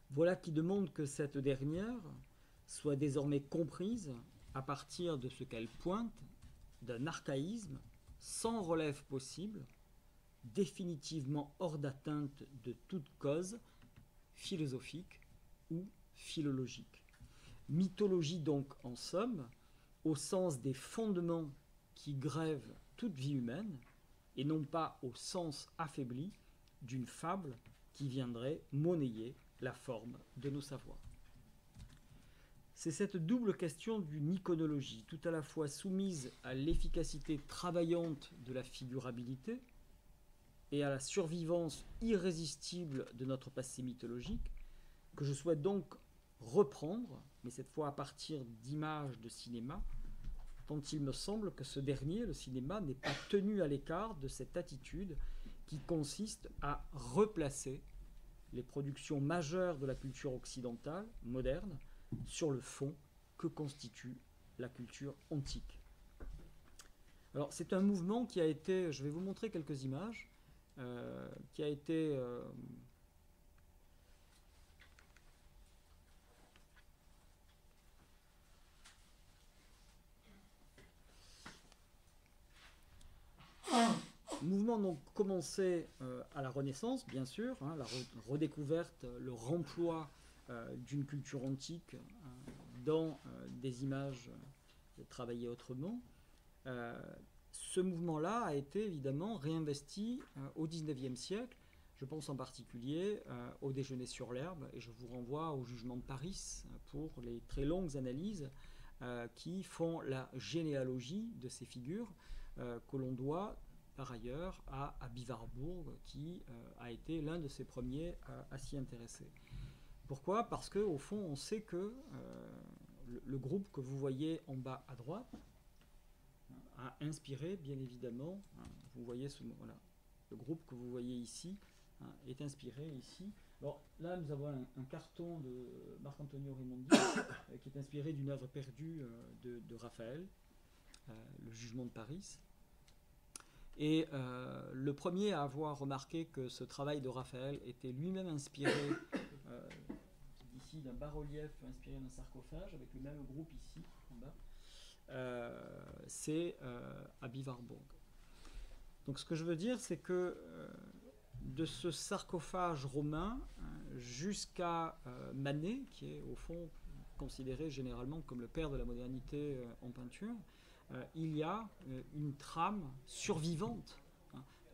Voilà qui demande que cette dernière soit désormais comprise à partir de ce qu'elle pointe d'un archaïsme sans relève possible, définitivement hors d'atteinte de toute cause philosophique ou philologique. Mythologie donc en somme, au sens des fondements qui grèvent toute vie humaine, et non pas au sens affaibli d'une fable qui viendrait monnayer la forme de nos savoirs. C'est cette double question d'une iconologie, tout à la fois soumise à l'efficacité travaillante de la figurabilité et à la survivance irrésistible de notre passé mythologique, que je souhaite donc reprendre, mais cette fois à partir d'images de cinéma, tant il me semble que ce dernier, le cinéma, n'est pas tenu à l'écart de cette attitude qui consiste à replacer les productions majeures de la culture occidentale, moderne, sur le fond que constitue la culture antique. Alors c'est un mouvement qui a été, je vais vous montrer quelques images, qui a été mouvement donc commencé à la Renaissance, bien sûr, la redécouverte, le remploi d'une culture antique dans des images travaillées autrement. Ce mouvement-là a été évidemment réinvesti au XIXe siècle. Je pense en particulier au Déjeuner sur l'herbe, et je vous renvoie au Jugement de Paris pour les très longues analyses qui font la généalogie de ces figures que l'on doit par ailleurs à Aby Warburg, qui a été l'un de ces premiers à s'y intéresser. Pourquoi ? Parce qu'au fond, on sait que le groupe que vous voyez en bas à droite a inspiré, bien évidemment, vous voyez voilà, le groupe que vous voyez ici est inspiré ici. Alors là, nous avons un carton de Marc-Antonio Raimondi qui est inspiré d'une œuvre perdue de Raphaël, le Jugement de Paris. Et le premier à avoir remarqué que ce travail de Raphaël était lui-même inspiré ici d'un bas-relief inspiré d'un sarcophage avec le même groupe ici en bas, c'est Aby Warburg. Donc ce que je veux dire, c'est que de ce sarcophage romain jusqu'à Manet, qui est au fond considéré généralement comme le père de la modernité en peinture, il y a une trame survivante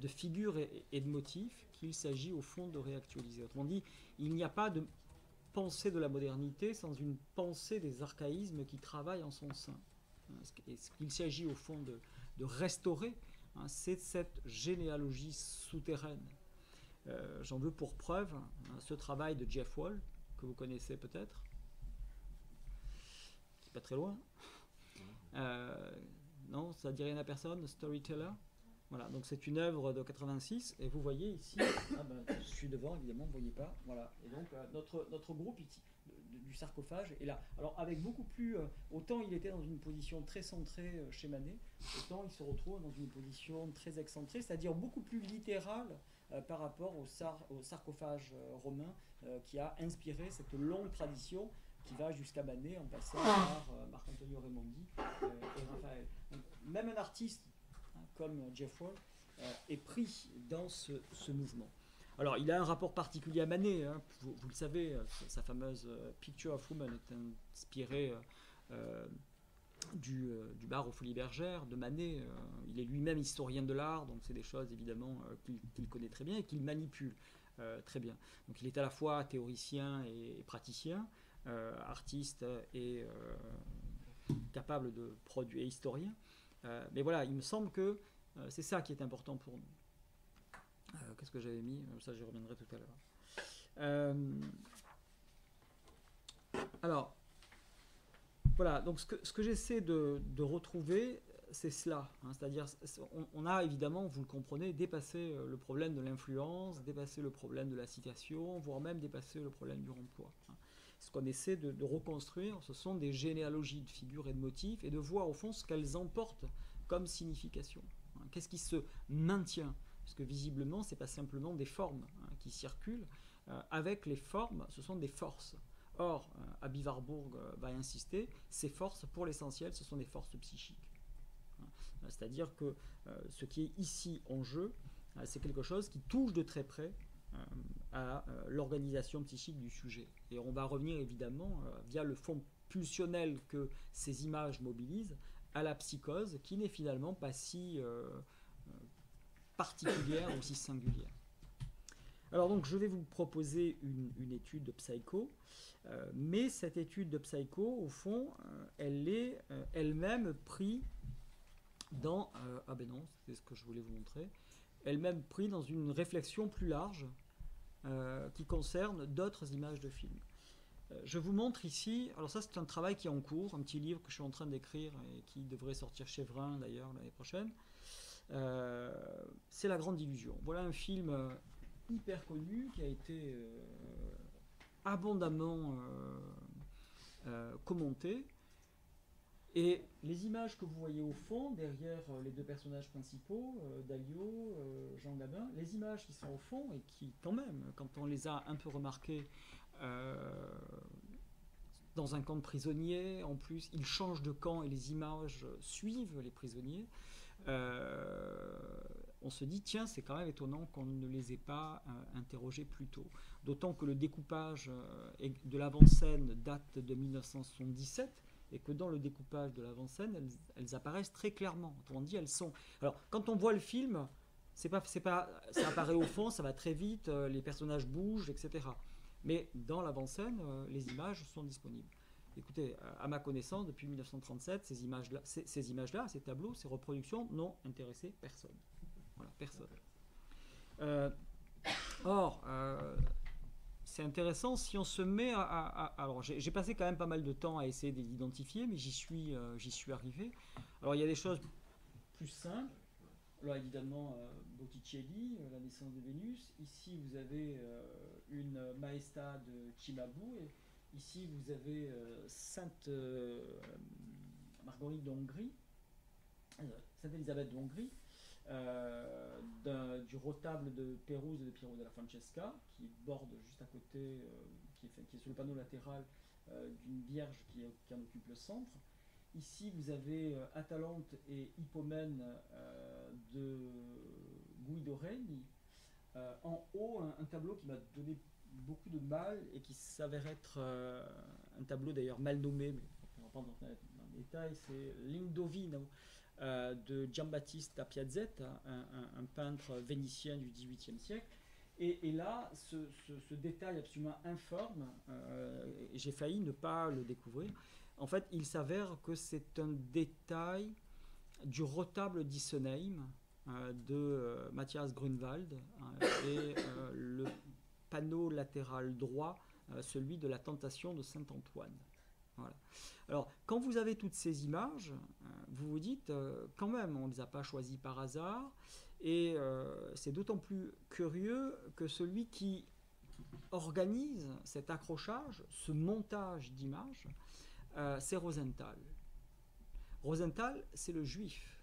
de figures et de motifs qu'il s'agit au fond de réactualiser. Autrement dit, il n'y a pas de pensée de la modernité sans une pensée des archaïsmes qui travaillent en son sein. Et ce qu'il s'agit au fond de restaurer, c'est cette généalogie souterraine. j'en veux pour preuve ce travail de Jeff Wall, que vous connaissez peut-être, qui n'est pas très loin. Non, ça ne dit rien à personne, Storyteller. Voilà, donc c'est une œuvre de 86, et vous voyez ici, je suis devant évidemment, vous ne voyez pas, voilà, et donc notre groupe ici, du sarcophage est là. Alors avec beaucoup plus, autant il était dans une position très centrée chez Manet, autant il se retrouve dans une position très excentrée, c'est-à-dire beaucoup plus littérale par rapport au sarcophage romain qui a inspiré cette longue tradition qui va jusqu'à Manet en passant par Marc-Antonio Raimondi et Raphaël. Donc, même un artiste comme Jeff Wall est pris dans ce mouvement. Alors, il a un rapport particulier à Manet, hein, vous le savez, sa fameuse Picture of Woman est inspirée du bar aux Folies Bergères de Manet. Il est lui-même historien de l'art, donc c'est des choses évidemment qu'il connaît très bien et qu'il manipule très bien. Donc, il est à la fois théoricien et praticien, artiste et capable de produire, et historien. Mais voilà, il me semble que c'est ça qui est important pour nous. Qu'est-ce que j'avais mis? Ça, j'y reviendrai tout à l'heure. Alors, voilà, donc ce que j'essaie de retrouver, c'est cela. Hein, c'est-à-dire, on a évidemment, vous le comprenez, dépassé le problème de l'influence, dépassé le problème de la citation, voire même dépassé le problème du remploi. Hein. Ce qu'on essaie de reconstruire, ce sont des généalogies de figures et de motifs, et de voir au fond ce qu'elles emportent comme signification. Qu'est-ce qui se maintient? Parce que visiblement, ce n'est pas simplement des formes qui circulent. Avec les formes, ce sont des forces. Or, Aby Warburg va insister, ces forces, pour l'essentiel, ce sont des forces psychiques. C'est-à-dire que ce qui est ici en jeu, c'est quelque chose qui touche de très près à l'organisation psychique du sujet. Et on va revenir évidemment, via le fond pulsionnel que ces images mobilisent, à la psychose, qui n'est finalement pas si particulière, aussi singulière. Alors donc, je vais vous proposer une étude de Psycho, mais cette étude de Psycho, au fond, elle est elle-même prise dans... ah ben non, c'est ce que je voulais vous montrer. Elle-même prise dans une réflexion plus large qui concerne d'autres images de films. Je vous montre ici, alors ça c'est un travail qui est en cours, un petit livre que je suis en train d'écrire et qui devrait sortir chez Vrin d'ailleurs l'année prochaine. C'est La Grande Illusion. Voilà un film hyper connu qui a été abondamment commenté. Et les images que vous voyez au fond, derrière les deux personnages principaux, Dalio, Jean Gabin, les images qui sont au fond et qui, quand même, quand on les a un peu remarquées, dans un camp de prisonniers, en plus, ils changent de camp et les images suivent les prisonniers. On se dit, tiens, c'est quand même étonnant qu'on ne les ait pas interrogés plus tôt. D'autant que le découpage de l'avant-scène date de 1977 et que dans le découpage de l'avant-scène, elles apparaissent très clairement. Autrement dit, elles sont... Alors, quand on voit le film, ça apparaît au fond, ça va très vite, les personnages bougent, etc. Mais dans l'avant-scène, les images sont disponibles. Écoutez, à ma connaissance, depuis 1937, ces images-là, ces tableaux, ces reproductions n'ont intéressé personne. Voilà, personne. Or, c'est intéressant si on se met alors, j'ai passé quand même pas mal de temps à essayer de l'identifier, mais j'y suis arrivé. Alors, il y a des choses plus simples. Là, évidemment, Botticelli, La naissance de Vénus. Ici, vous avez une Maesta de Cimabue. Et ici, vous avez Sainte Marguerite de Hongrie, Sainte Élisabeth de Hongrie, du retable de Pérouse et de Piero della Francesca, qui borde juste à côté, qui est sur le panneau latéral d'une Vierge qui en occupe le centre. Ici, vous avez Atalante et Hippomène de Guido Reni. En haut, un tableau qui m'a donné beaucoup de mal et qui s'avère être un tableau d'ailleurs mal nommé, mais on ne va pas rentrer dans le détail, c'est l'Indovino de Giambattista Piazzetta, un peintre vénitien du XVIIIe siècle. Et là, ce détail absolument informe, j'ai failli ne pas le découvrir. En fait, il s'avère que c'est un détail du retable d'Isenheim, de Matthias Grunewald et le panneau latéral droit, celui de la tentation de Saint Antoine. Voilà. Alors, quand vous avez toutes ces images, vous vous dites, quand même, on ne les a pas choisies par hasard, et c'est d'autant plus curieux que celui qui organise cet accrochage, ce montage d'images, c'est Rosenthal. Rosenthal, c'est le juif.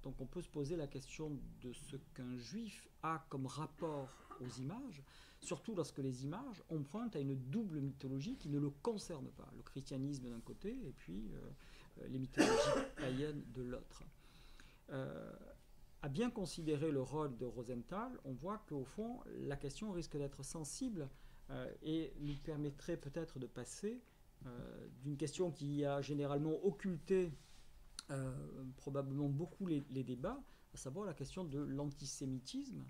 Donc on peut se poser la question de ce qu'un juif a comme rapport aux images, surtout lorsque les images empruntent à une double mythologie qui ne le concerne pas. Le christianisme d'un côté et puis les mythologies païennes de l'autre. À bien considérer le rôle de Rosenthal, on voit qu'au fond, la question risque d'être sensible et nous permettrait peut-être de passer d'une question qui a généralement occulté probablement beaucoup les débats, à savoir la question de l'antisémitisme,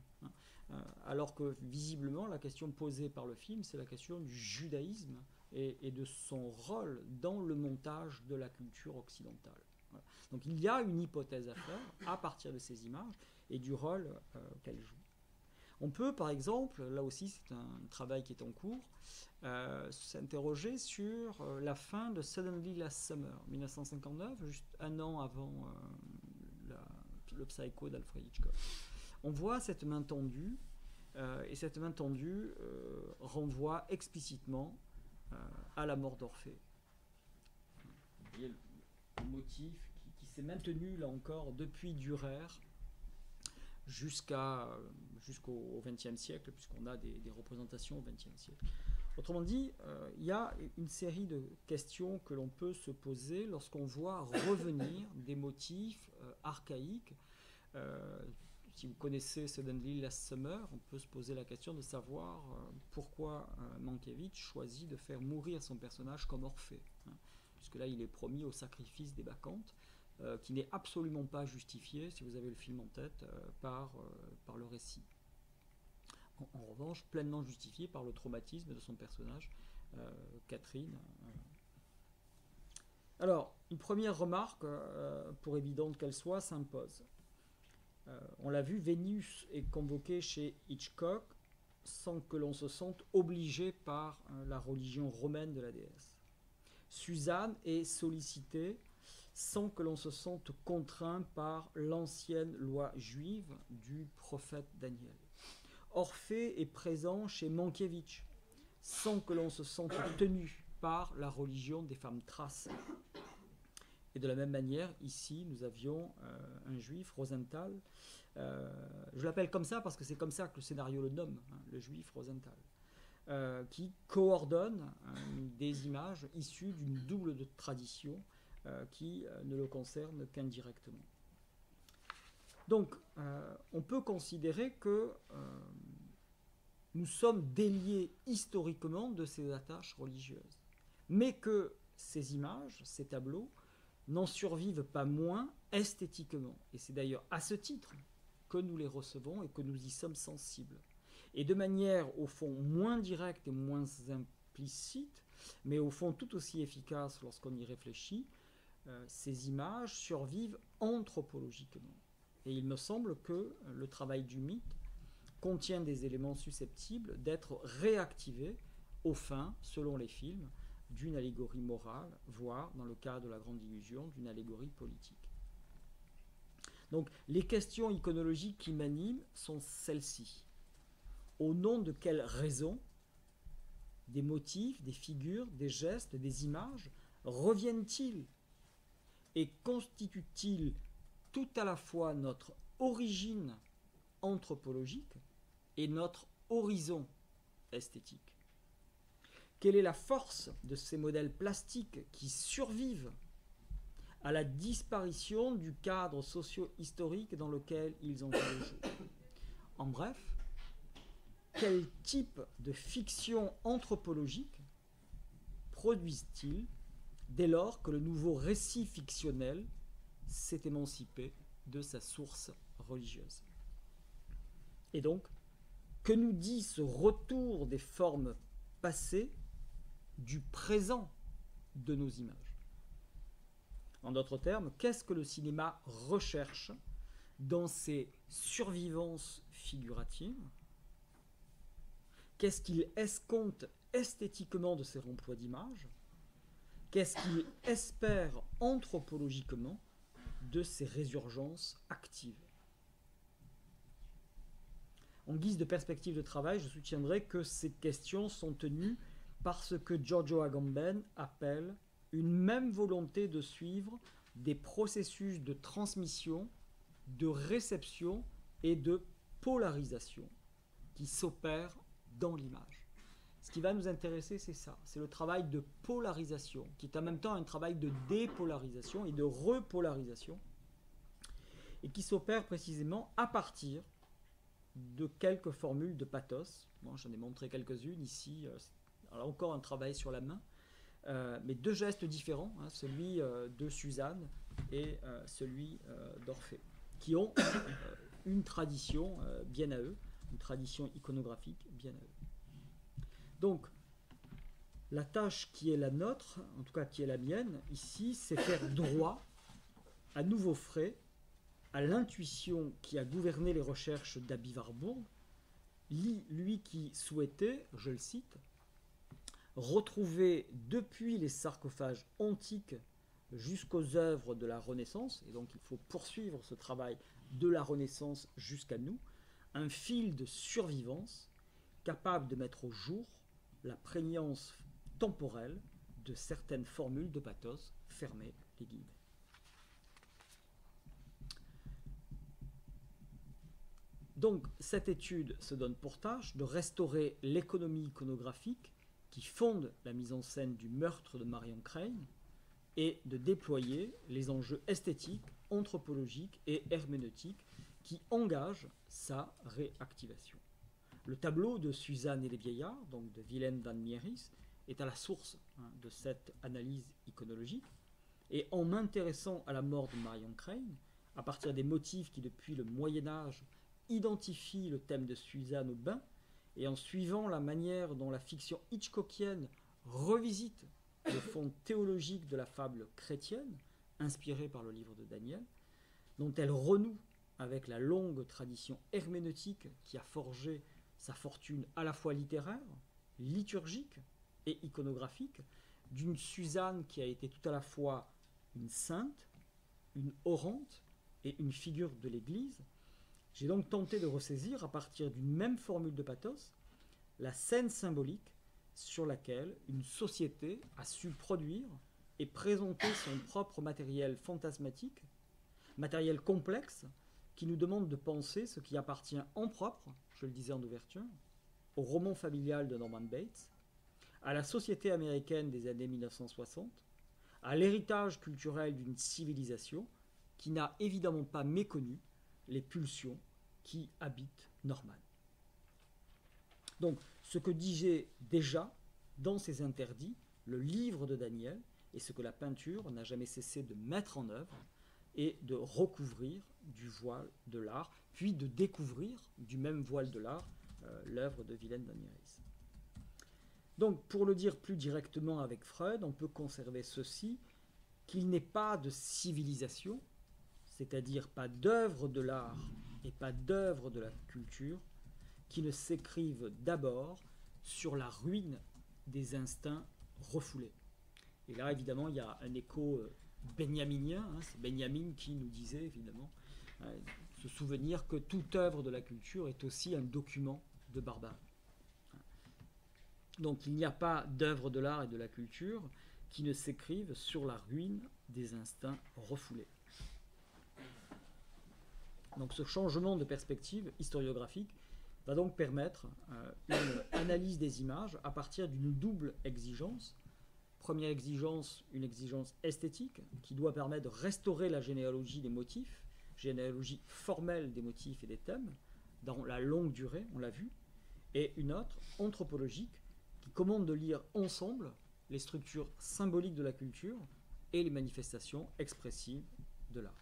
alors que visiblement la question posée par le film, c'est la question du judaïsme et de son rôle dans le montage de la culture occidentale. Voilà. Donc il y a une hypothèse à faire à partir de ces images et du rôle qu'elles jouent. On peut, par exemple, là aussi c'est un travail qui est en cours, s'interroger sur la fin de Suddenly Last Summer, 1959, juste un an avant le Psycho d'Alfred Hitchcock. On voit cette main tendue, et cette main tendue renvoie explicitement à la mort d'Orphée. Vous voyez le motif qui s'est maintenu, là encore, depuis Dürer jusqu'au XXe siècle, puisqu'on a des représentations au XXe siècle. Autrement dit, il y a une série de questions que l'on peut se poser lorsqu'on voit revenir des motifs archaïques. Si vous connaissez Suddenly Last Summer, on peut se poser la question de savoir pourquoi Mankiewicz choisit de faire mourir son personnage comme Orphée, puisque là il est promis au sacrifice des Bacchantes, qui n'est absolument pas justifié, si vous avez le film en tête, par le récit. En revanche, pleinement justifié par le traumatisme de son personnage, Catherine. Alors, une première remarque, pour évidente qu'elle soit, s'impose. On l'a vu, Vénus est convoquée chez Hitchcock sans que l'on se sente obligé par la religion romaine de la déesse. Suzanne est sollicitée sans que l'on se sente contraint par l'ancienne loi juive du prophète Daniel. Orphée est présent chez Mankiewicz sans que l'on se sente tenu par la religion des femmes thraces. Et de la même manière, ici, nous avions un juif, Rosenthal. Je l'appelle comme ça parce que c'est comme ça que le scénario le nomme, le juif Rosenthal, qui coordonne des images issues d'une double tradition qui ne le concerne qu'indirectement. Donc, on peut considérer que nous sommes déliés historiquement de ces attaches religieuses, mais que ces images, ces tableaux, n'en survivent pas moins esthétiquement. Et c'est d'ailleurs à ce titre que nous les recevons et que nous y sommes sensibles. Et de manière, au fond, moins directe et moins implicite, mais au fond tout aussi efficace lorsqu'on y réfléchit, ces images survivent anthropologiquement. Et il me semble que le travail du mythe contient des éléments susceptibles d'être réactivés aux fins, selon les films, d'une allégorie morale, voire, dans le cas de La Grande Illusion, d'une allégorie politique. Donc, les questions iconologiques qui m'animent sont celles-ci. Au nom de quelles raisons des motifs, des figures, des gestes, des images reviennent-ils et constituent-ils tout à la fois notre origine anthropologique et notre horizon esthétique? Quelle est la force de ces modèles plastiques qui survivent à la disparition du cadre socio-historique dans lequel ils ont joué le jeu? En bref, quel type de fiction anthropologique produisent-ils dès lors que le nouveau récit fictionnel s'est émancipé de sa source religieuse? Et donc, que nous dit ce retour des formes passées du présent de nos images? En d'autres termes, qu'est-ce que le cinéma recherche dans ses survivances figuratives? Qu'est-ce qu'il escompte esthétiquement de ses remplois d'images? Qu'est-ce qu'il espère anthropologiquement de ses résurgences actives? En guise de perspective de travail, je soutiendrai que ces questions sont tenues par ce que Giorgio Agamben appelle une même volonté de suivre des processus de transmission, de réception et de polarisation qui s'opèrent dans l'image. Ce qui va nous intéresser, c'est ça, c'est le travail de polarisation, qui est en même temps un travail de dépolarisation et de repolarisation, et qui s'opère précisément à partir de quelques formules de pathos. Bon, j'en ai montré quelques-unes ici, alors encore un travail sur la main, mais deux gestes différents, hein, celui de Suzanne et celui d'Orphée, qui ont une tradition bien à eux, une tradition iconographique bien à eux. Donc, la tâche qui est la nôtre, en tout cas qui est la mienne, ici, c'est faire droit, à nouveau frais, à l'intuition qui a gouverné les recherches d'Abby Warburg, lui qui souhaitait, je le cite, retrouver depuis les sarcophages antiques jusqu'aux œuvres de la Renaissance, et donc il faut poursuivre ce travail de la Renaissance jusqu'à nous, un fil de survivance capable de mettre au jour la prégnance temporelle de certaines formules de pathos, fermées les guillemets. Donc, cette étude se donne pour tâche de restaurer l'économie iconographique qui fonde la mise en scène du meurtre de Marion Crane et de déployer les enjeux esthétiques, anthropologiques et herméneutiques qui engagent sa réactivation. Le tableau de Suzanne et les vieillards, donc de Willem van Mieris, est à la source de cette analyse iconologique. Et en m'intéressant à la mort de Marion Crane, à partir des motifs qui, depuis le Moyen-Âge, identifient le thème de Suzanne au bain, et en suivant la manière dont la fiction hitchcockienne revisite le fond théologique de la fable chrétienne, inspirée par le livre de Daniel, dont elle renoue avec la longue tradition herméneutique qui a forgé sa fortune à la fois littéraire, liturgique et iconographique, d'une Suzanne qui a été tout à la fois une sainte, une orante et une figure de l'Église. J'ai donc tenté de ressaisir, à partir d'une même formule de pathos, la scène symbolique sur laquelle une société a su produire et présenter son propre matériel fantasmatique, matériel complexe, qui nous demande de penser ce qui appartient en propre, je le disais en ouverture, au roman familial de Norman Bates, à la société américaine des années 1960, à l'héritage culturel d'une civilisation qui n'a évidemment pas méconnu les pulsions qui habitent Norman. Donc, ce que disait déjà dans ses interdits, le livre de Daniel, et ce que la peinture n'a jamais cessé de mettre en œuvre, et de recouvrir du voile de l'art, puis de découvrir du même voile de l'art l'œuvre de Willem van Mieris. Donc, pour le dire plus directement avec Freud, on peut conserver ceci, qu'il n'est pas de civilisation, c'est-à-dire pas d'œuvre de l'art et pas d'œuvre de la culture, qui ne s'écrivent d'abord sur la ruine des instincts refoulés. Et là, évidemment, il y a un écho benjaminien, c'est Benjamin qui nous disait, évidemment, se souvenir que toute œuvre de la culture est aussi un document de barbarie. Donc il n'y a pas d'œuvre de l'art et de la culture qui ne s'écrivent sur la ruine des instincts refoulés. Donc ce changement de perspective historiographique va donc permettre une analyse des images à partir d'une double exigence. Première exigence, une exigence esthétique qui doit permettre de restaurer la généalogie des motifs, généalogie formelle des motifs et des thèmes, dans la longue durée, on l'a vu, et une autre, anthropologique, qui commande de lire ensemble les structures symboliques de la culture et les manifestations expressives de l'art.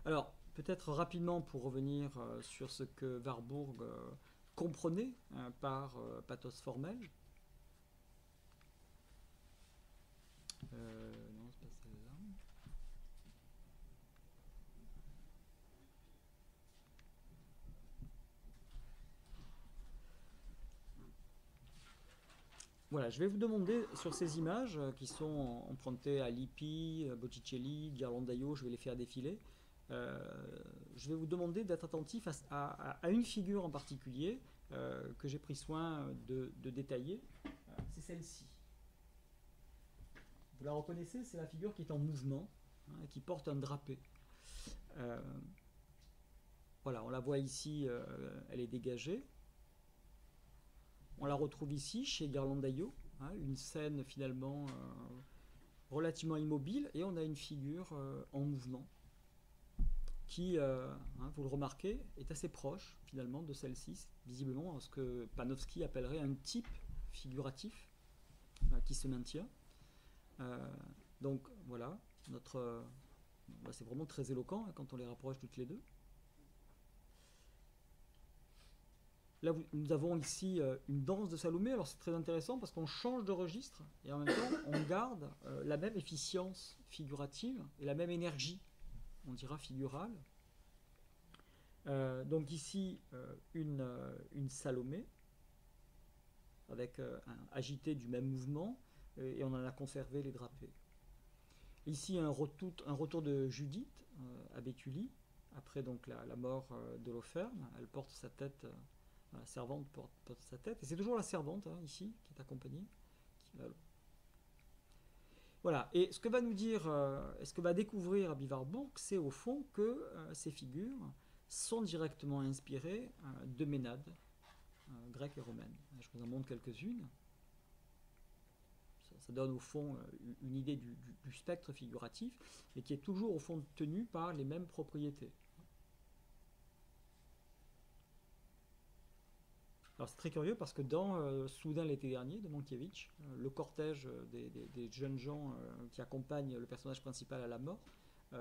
Alors, peut-être rapidement pour revenir sur ce que Warburg comprenait par pathos formel. Non, c'est pas celle-là. voilà, je vais vous demander sur ces images qui sont empruntées à Lippi, Botticelli, Ghirlandaio, je vais les faire défiler. Je vais vous demander d'être attentif à une figure en particulier que j'ai pris soin de détailler. C'est celle-ci. Vous la reconnaissez, c'est la figure qui est en mouvement, hein, qui porte un drapé. Voilà, on la voit ici, elle est dégagée. On la retrouve ici chez Ghirlandaio, hein, une scène finalement relativement immobile, et on a une figure en mouvement qui, vous le remarquez, est assez proche finalement de celle-ci, visiblement ce que Panofsky appellerait un type figuratif qui se maintient. Donc voilà, c'est vraiment très éloquent hein, quand on les rapproche toutes les deux. Là, nous avons ici une danse de Salomé. Alors c'est très intéressant parce qu'on change de registre et en même temps on garde la même efficience figurative et la même énergie, on dira figurale. Donc ici une Salomé avec agité du même mouvement et on en a conservé les drapés. Ici un retour de Judith à Béthulie après donc la mort d'Holoferne. Elle porte sa tête. La servante porte sa tête, et c'est toujours la servante hein, ici qui est accompagnée. Voilà, et ce que va nous dire, ce que va découvrir Aby Warburg, c'est au fond que ces figures sont directement inspirées de Ménades, grecques et romaines. Je vous en montre quelques-unes. Ça donne au fond une idée du spectre figuratif, et qui est toujours au fond tenu par les mêmes propriétés. Alors c'est très curieux parce que dans Soudain l'été dernier de Mankiewicz, le cortège des jeunes gens qui accompagnent le personnage principal à la mort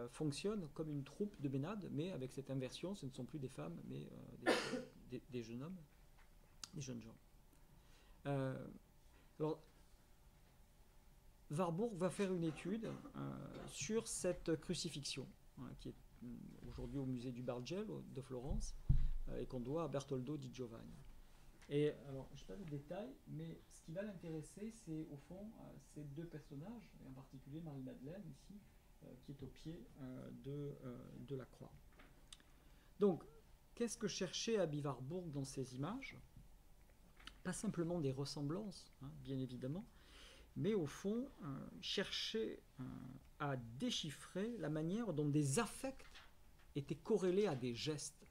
fonctionne comme une troupe de Ménades, mais avec cette inversion, ce ne sont plus des femmes, mais des jeunes hommes, des jeunes gens. Alors, Warburg va faire une étude sur cette crucifixion, qui est aujourd'hui au musée du Bargello de Florence, et qu'on doit à Bertoldo di Giovanni. Et alors, je n'ai pas de détails, mais ce qui va l'intéresser, c'est au fond ces deux personnages, et en particulier Marie-Madeleine ici, qui est au pied de la croix. Donc, qu'est-ce que cherchait Aby Warburg dans ces images? Pas simplement des ressemblances, hein, bien évidemment, mais au fond, chercher à déchiffrer la manière dont des affects étaient corrélés à des gestes.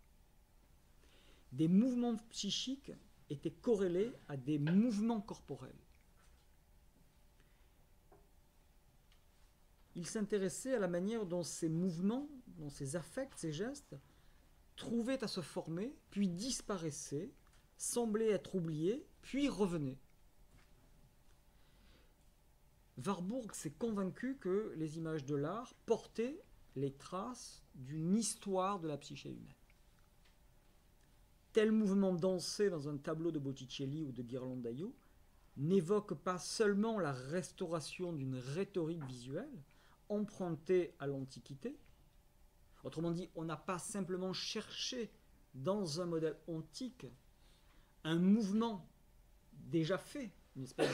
Des mouvements psychiques étaient corrélés à des mouvements corporels. Il s'intéressait à la manière dont ces mouvements, dont ces affects, ces gestes, trouvaient à se former, puis disparaissaient, semblaient être oubliés, puis revenaient. Warburg s'est convaincu que les images de l'art portaient les traces d'une histoire de la psyché humaine. Tel mouvement dansé dans un tableau de Botticelli ou de Ghirlandaio n'évoque pas seulement la restauration d'une rhétorique visuelle empruntée à l'Antiquité. Autrement dit, on n'a pas simplement cherché dans un modèle antique un mouvement déjà fait, une espèce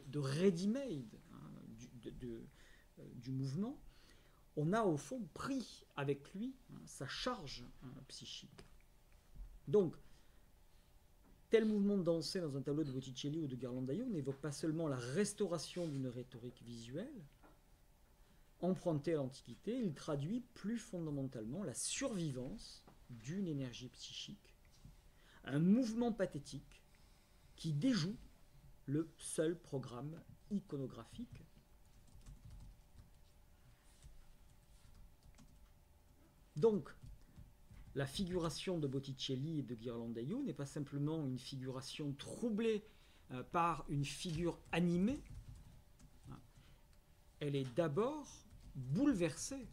de ready-made du mouvement. On a au fond pris avec lui sa charge psychique. Donc, tel mouvement dansé dans un tableau de Botticelli ou de Ghirlandaio n'évoque pas seulement la restauration d'une rhétorique visuelle empruntée à l'Antiquité, il traduit plus fondamentalement la survivance d'une énergie psychique, un mouvement pathétique qui déjoue le seul programme iconographique. Donc, la figuration de Botticelli et de Ghirlandaio n'est pas simplement une figuration troublée par une figure animée. Elle est d'abord bouleversée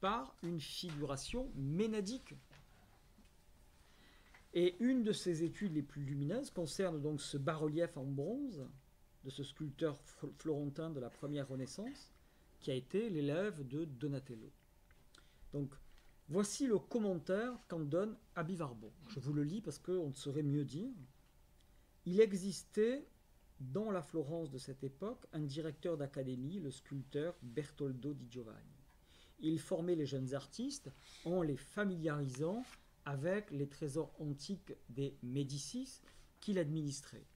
par une figuration ménadique. Et une de ses études les plus lumineuses concerne donc ce bas-relief en bronze de ce sculpteur florentin de la première Renaissance qui a été l'élève de Donatello. Donc, voici le commentaire qu'en donne Aby Warburg. Je vous le lis parce qu'on ne saurait mieux dire. Il existait dans la Florence de cette époque un directeur d'académie, le sculpteur Bertoldo di Giovanni. Il formait les jeunes artistes en les familiarisant avec les trésors antiques des Médicis qu'il administrait.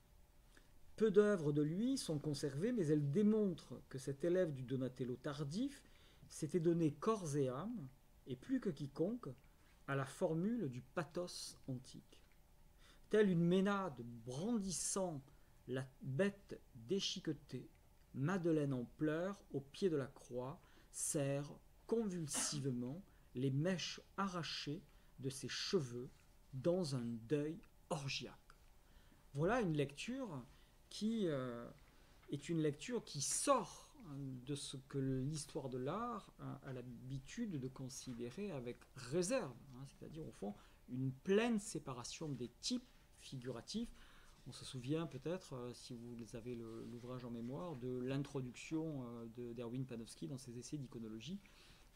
Peu d'œuvres de lui sont conservées, mais elles démontrent que cet élève du Donatello tardif s'était donné corps et âme, et plus que quiconque, à la formule du pathos antique. Telle une Ménade brandissant la bête déchiquetée, Madeleine en pleurs au pied de la croix serre convulsivement les mèches arrachées de ses cheveux dans un deuil orgiaque. Voilà une lecture qui est une lecture qui sort de ce que l'histoire de l'art a l'habitude de considérer avec réserve, c'est-à-dire au fond une pleine séparation des types figuratifs. On se souvient peut-être, si vous avez l'ouvrage en mémoire, de l'introduction d'Erwin Panofsky dans ses essais d'iconologie,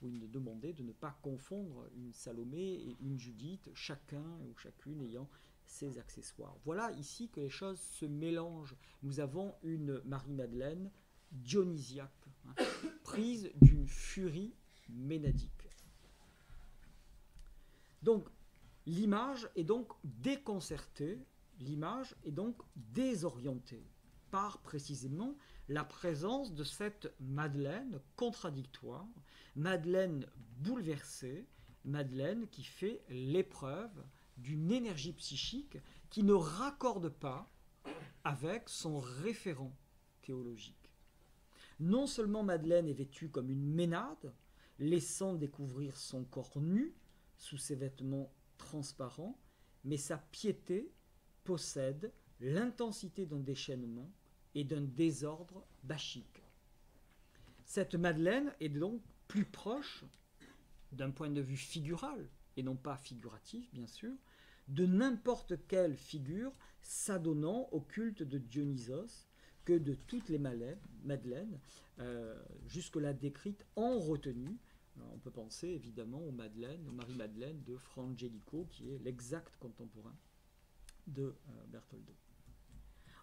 où il demandait de ne pas confondre une Salomé et une Judith, chacun ou chacune ayant ses accessoires. Voilà ici que les choses se mélangent. Nous avons une Marie-Madeleine dionysiaque, prise d'une furie ménadique. Donc, l'image est donc déconcertée, l'image est donc désorientée par précisément la présence de cette Madeleine contradictoire, Madeleine bouleversée, Madeleine qui fait l'épreuve d'une énergie psychique qui ne raccorde pas avec son référent théologique. Non seulement Madeleine est vêtue comme une Ménade, laissant découvrir son corps nu sous ses vêtements transparents, mais sa piété possède l'intensité d'un déchaînement et d'un désordre bachique. Cette Madeleine est donc plus proche, d'un point de vue figural, et non pas figuratif bien sûr, de n'importe quelle figure s'adonnant au culte de Dionysos que de toutes les Madeleines, jusque-là décrites en retenue. Alors, on peut penser évidemment aux Madeleines, aux Marie-Madeleine de Frangelico, qui est l'exact contemporain de Bertoldo.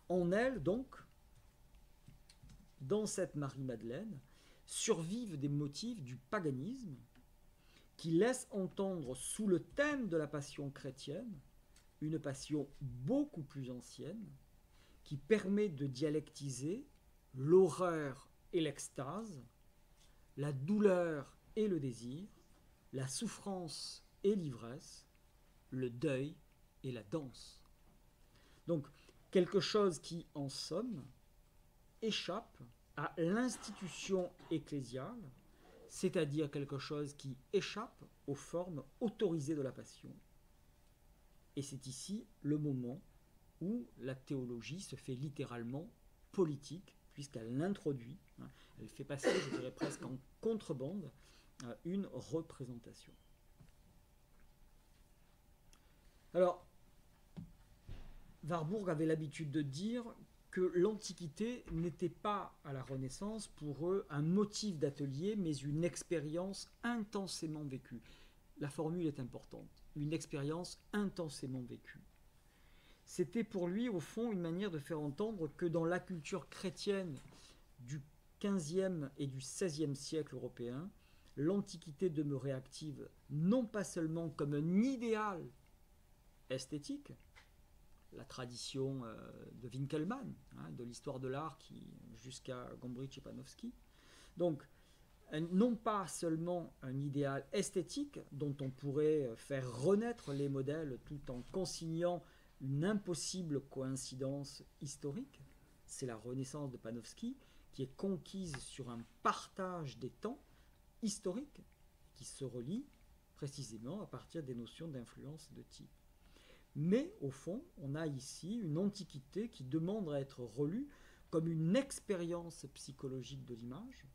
En elle, donc, dans cette Marie-Madeleine, survivent des motifs du paganisme qui laissent entendre sous le thème de la passion chrétienne une passion beaucoup plus ancienne qui permet de dialectiser l'horreur et l'extase, la douleur et le désir, la souffrance et l'ivresse, le deuil et la danse. Donc, quelque chose qui, en somme, échappe à l'institution ecclésiale, c'est-à-dire quelque chose qui échappe aux formes autorisées de la passion. Et c'est ici le moment où la théologie se fait littéralement politique, puisqu'elle introduit, elle fait passer, je dirais presque en contrebande, une représentation. Alors, Warburg avait l'habitude de dire que l'Antiquité n'était pas, à la Renaissance, pour eux, un motif d'atelier, mais une expérience intensément vécue. La formule est importante, une expérience intensément vécue. C'était pour lui, au fond, une manière de faire entendre que dans la culture chrétienne du XVe et du XVIe siècle européen, l'Antiquité demeurait active non pas seulement comme un idéal esthétique, la tradition de Winkelmann, de l'histoire de l'art jusqu'à Gombrich et Panofsky. Donc, non pas seulement un idéal esthétique dont on pourrait faire renaître les modèles tout en consignant une impossible coïncidence historique, c'est la Renaissance de Panofsky qui est conquise sur un partage des temps historiques qui se relie précisément à partir des notions d'influence de type. Mais au fond, on a ici une antiquité qui demande à être relue comme une expérience psychologique de l'image,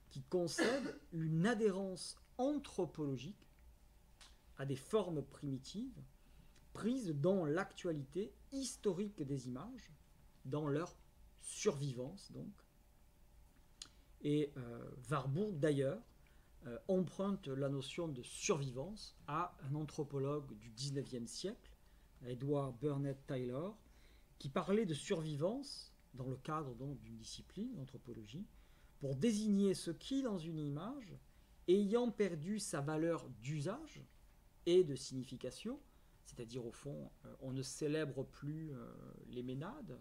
qui concède une adhérence anthropologique à des formes primitives prises dans l'actualité historique des images, dans leur survivance donc. Et Warburg d'ailleurs emprunte la notion de survivance à un anthropologue du XIXe siècle, Edward Burnett Taylor, qui parlait de survivance dans le cadre donc d'une discipline, l'anthropologie, pour désigner ce qui, dans une image, ayant perdu sa valeur d'usage et de signification, c'est-à-dire au fond, on ne célèbre plus les Ménades,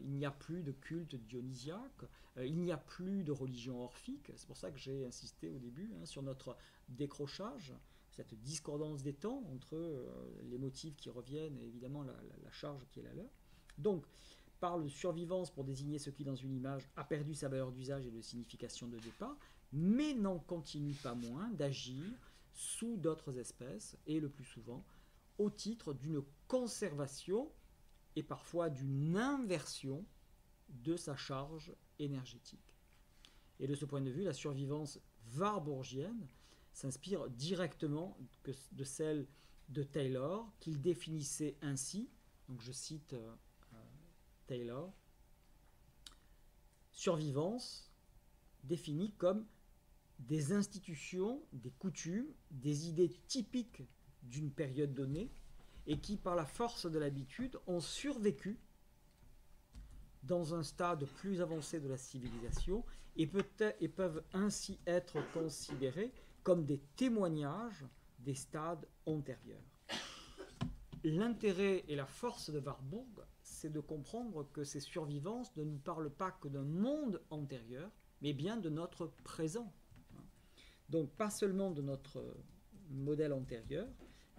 il n'y a plus de culte dionysiaque, il n'y a plus de religion orphique. C'est pour ça que j'ai insisté au début sur notre décrochage, cette discordance des temps entre les motifs qui reviennent et évidemment la charge qui est la leur. Donc, parle de survivance pour désigner ce qui, dans une image, a perdu sa valeur d'usage et de signification de départ, mais n'en continue pas moins d'agir sous d'autres espèces, et le plus souvent au titre d'une conservation et parfois d'une inversion de sa charge énergétique. Et de ce point de vue, la survivance warburgienne s'inspire directement de celle de Taylor, qu'il définissait ainsi, donc je cite Taylor, survivance définie comme des institutions, des coutumes, des idées typiques d'une période donnée et qui, par la force de l'habitude, ont survécu dans un stade plus avancé de la civilisation et peuvent ainsi être considérées comme des témoignages des stades antérieurs. L'intérêt et la force de Warburg, c'est de comprendre que ces survivances ne nous parlent pas que d'un monde antérieur, mais bien de notre présent. Donc pas seulement de notre modèle antérieur,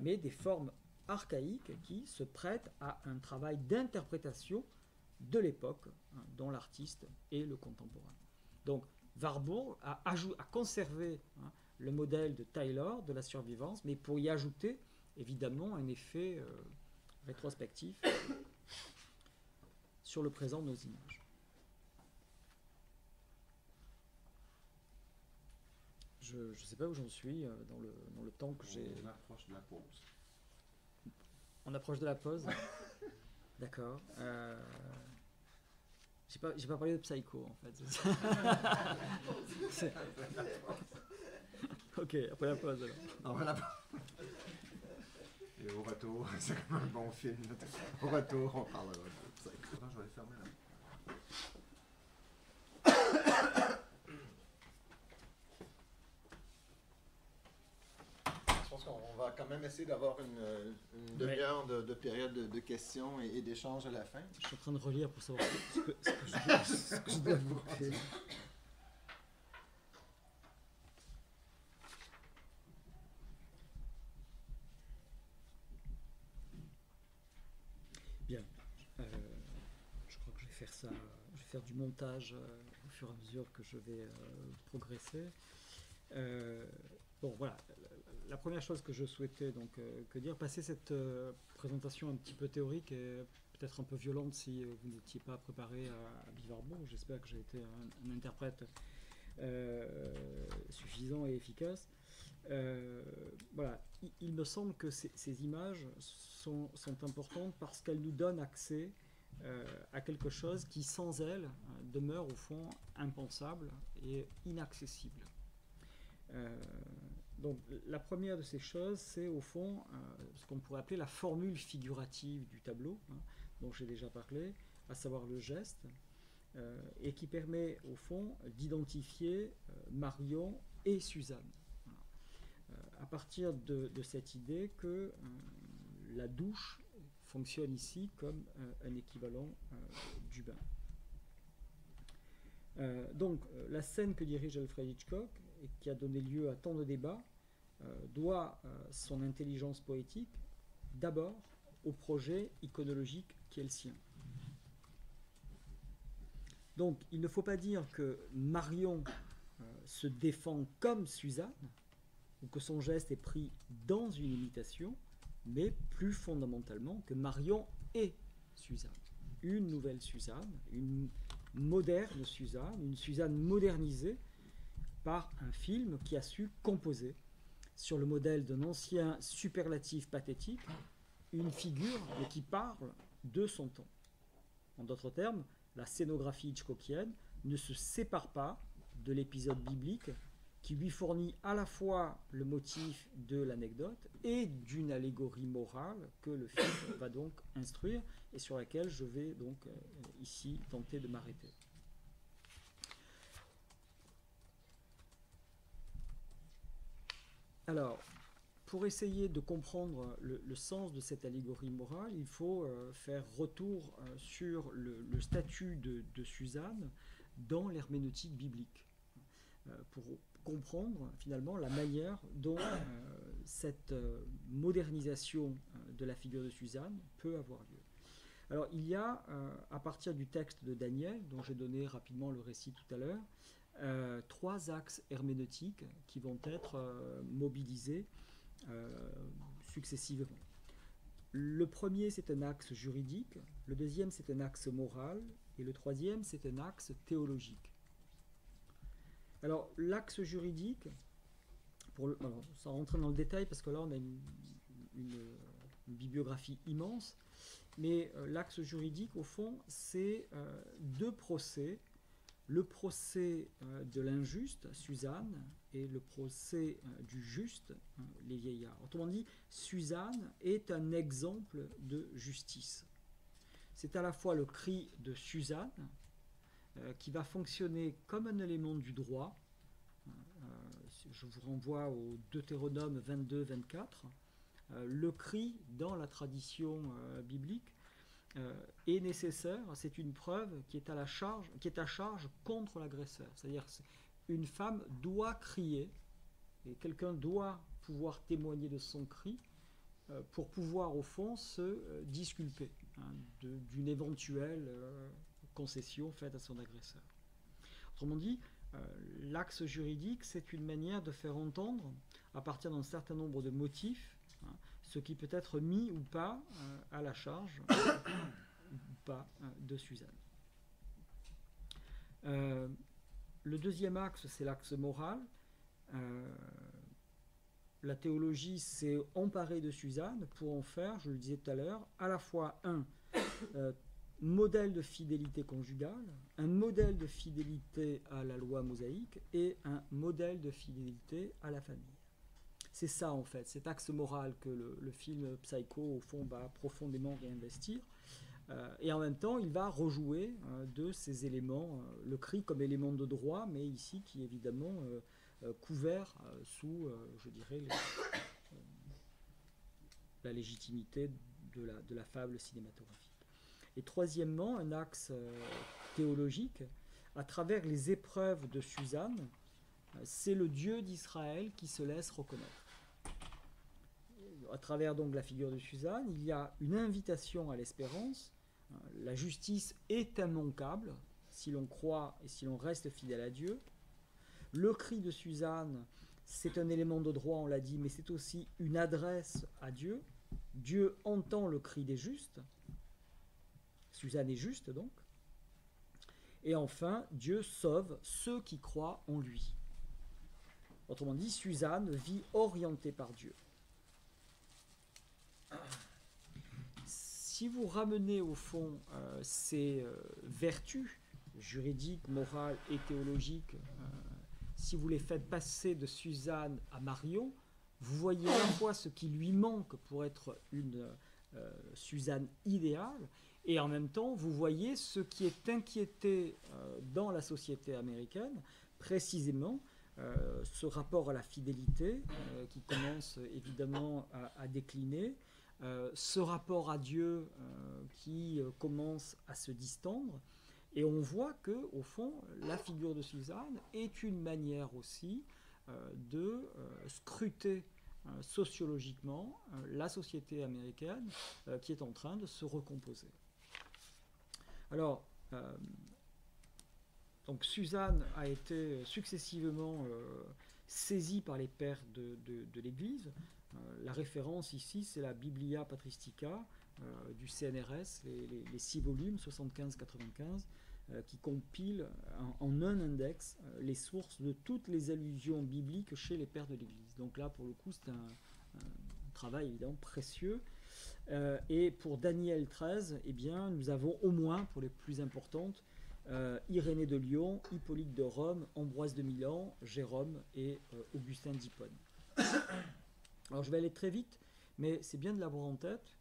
mais des formes archaïques qui se prêtent à un travail d'interprétation de l'époque dont l'artiste est le contemporain. Donc Warburg a conservé le modèle de Taylor de la survivance, mais pour y ajouter évidemment un effet rétrospectif sur le présent de nos images. Je ne sais pas où j'en suis dans le temps que j'ai... On approche de la pause. On approche de la pause. D'accord. J'ai pas parlé de Psycho en fait. Ok, après la pause alors. Après la pause. Et au retour, c'est comme un bon film. Au retour, on parlera de Psycho. Non, je vais aller fermer là. Je pense qu'on va quand même essayer d'avoir une demi-heure de période de questions et d'échanges à la fin. Je suis en train de relire pour savoir ce que je dois vous faire. Bien. Je crois que je vais faire ça. Je vais faire du montage au fur et à mesure que je vais progresser. Bon, voilà. La première chose que je souhaitais donc dire, passer cette présentation un petit peu théorique et peut-être un peu violente si vous n'étiez pas préparé à Warburg. J'espère que j'ai été un interprète suffisant et efficace. Voilà, il me semble que ces images sont importantes parce qu'elles nous donnent accès à quelque chose qui, sans elles, demeure au fond impensable et inaccessible. Donc la première de ces choses, c'est au fond ce qu'on pourrait appeler la formule figurative du tableau, dont j'ai déjà parlé, à savoir le geste, et qui permet au fond d'identifier Marion et Suzanne. À partir de cette idée que la douche fonctionne ici comme un équivalent du bain. Donc la scène que dirige Alfred Hitchcock et qui a donné lieu à tant de débats doit son intelligence poétique d'abord au projet iconologique qui est le sien. Donc il ne faut pas dire que Marion se défend comme Suzanne ou que son geste est pris dans une imitation, mais plus fondamentalement que Marion est Suzanne. Une nouvelle Suzanne, une moderne Suzanne, une Suzanne modernisée par un film qui a su composer sur le modèle d'un ancien superlatif pathétique une figure mais qui parle de son temps. En d'autres termes, la scénographie hitchcockienne ne se sépare pas de l'épisode biblique qui lui fournit à la fois le motif de l'anecdote et d'une allégorie morale que le film va donc instruire et sur laquelle je vais donc ici tenter de m'arrêter. Alors, pour essayer de comprendre le sens de cette allégorie morale, il faut faire retour sur le statut de Suzanne dans l'herméneutique biblique, pour comprendre finalement la manière dont cette modernisation de la figure de Suzanne peut avoir lieu. Alors il y a, à partir du texte de Daniel, dont j'ai donné rapidement le récit tout à l'heure, 3 axes herméneutiques qui vont être mobilisés successivement. Le premier, c'est un axe juridique, le deuxième, c'est un axe moral, et le troisième, c'est un axe théologique. Alors, l'axe juridique, sans rentrer dans le détail, parce que là, on a une bibliographie immense, mais l'axe juridique, au fond, c'est 2 procès. Le procès de l'injuste, Suzanne, et le procès du juste, les vieillards. Autrement dit, Suzanne est un exemple de justice. C'est à la fois le cri de Suzanne, qui va fonctionner comme un élément du droit. Je vous renvoie au Deutéronome 22-24. Le cri, dans la tradition biblique, est nécessaire, c'est une preuve qui est à charge contre l'agresseur. C'est-à-dire qu'une femme doit crier, et quelqu'un doit pouvoir témoigner de son cri pour pouvoir, au fond, se disculper d'une éventuelle concession faite à son agresseur. Autrement dit, l'axe juridique, c'est une manière de faire entendre, à partir d'un certain nombre de motifs, ce qui peut être mis ou pas à la charge ou pas de Suzanne. Le deuxième axe, c'est l'axe moral. La théologie s'est emparée de Suzanne pour en faire, je le disais tout à l'heure, à la fois un modèle de fidélité conjugale, un modèle de fidélité à la loi mosaïque et un modèle de fidélité à la famille. C'est ça, en fait, cet axe moral que le film Psycho, au fond, va profondément réinvestir. Et en même temps, il va rejouer de ces éléments, le cri comme élément de droit, mais ici qui est évidemment couvert sous, je dirais, la légitimité de la fable cinématographique. Et troisièmement, un axe théologique, à travers les épreuves de Suzanne, c'est le Dieu d'Israël qui se laisse reconnaître. À travers donc la figure de Suzanne, il y a une invitation à l'espérance. La justice est immanquable si l'on croit et si l'on reste fidèle à Dieu. Le cri de Suzanne, c'est un élément de droit, on l'a dit, mais c'est aussi une adresse à Dieu. Dieu entend le cri des justes. Suzanne est juste donc. Et enfin, Dieu sauve ceux qui croient en lui. Autrement dit, Suzanne vit orientée par Dieu. Si vous ramenez au fond ces vertus juridiques, morales et théologiques, si vous les faites passer de Suzanne à Marion, vous voyez à la fois ce qui lui manque pour être une Suzanne idéale, et en même temps, vous voyez ce qui est inquiété dans la société américaine, précisément ce rapport à la fidélité qui commence évidemment à décliner, ce rapport à Dieu qui commence à se distendre, et on voit que, au fond, la figure de Suzanne est une manière aussi de scruter sociologiquement la société américaine qui est en train de se recomposer. Alors, donc Suzanne a été successivement saisie par les pères de l'Église. La référence ici, c'est la Biblia Patristica du CNRS, les 6 volumes, 75-95, qui compilent en un index les sources de toutes les allusions bibliques chez les pères de l'Église. Donc là, pour le coup, c'est un travail évidemment précieux. Et pour Daniel 13, eh bien, nous avons au moins, pour les plus importantes, Irénée de Lyon, Hippolyte de Rome, Ambroise de Milan, Jérôme et Augustin d'Hippone. Alors je vais aller très vite, mais c'est bien de l'avoir en tête.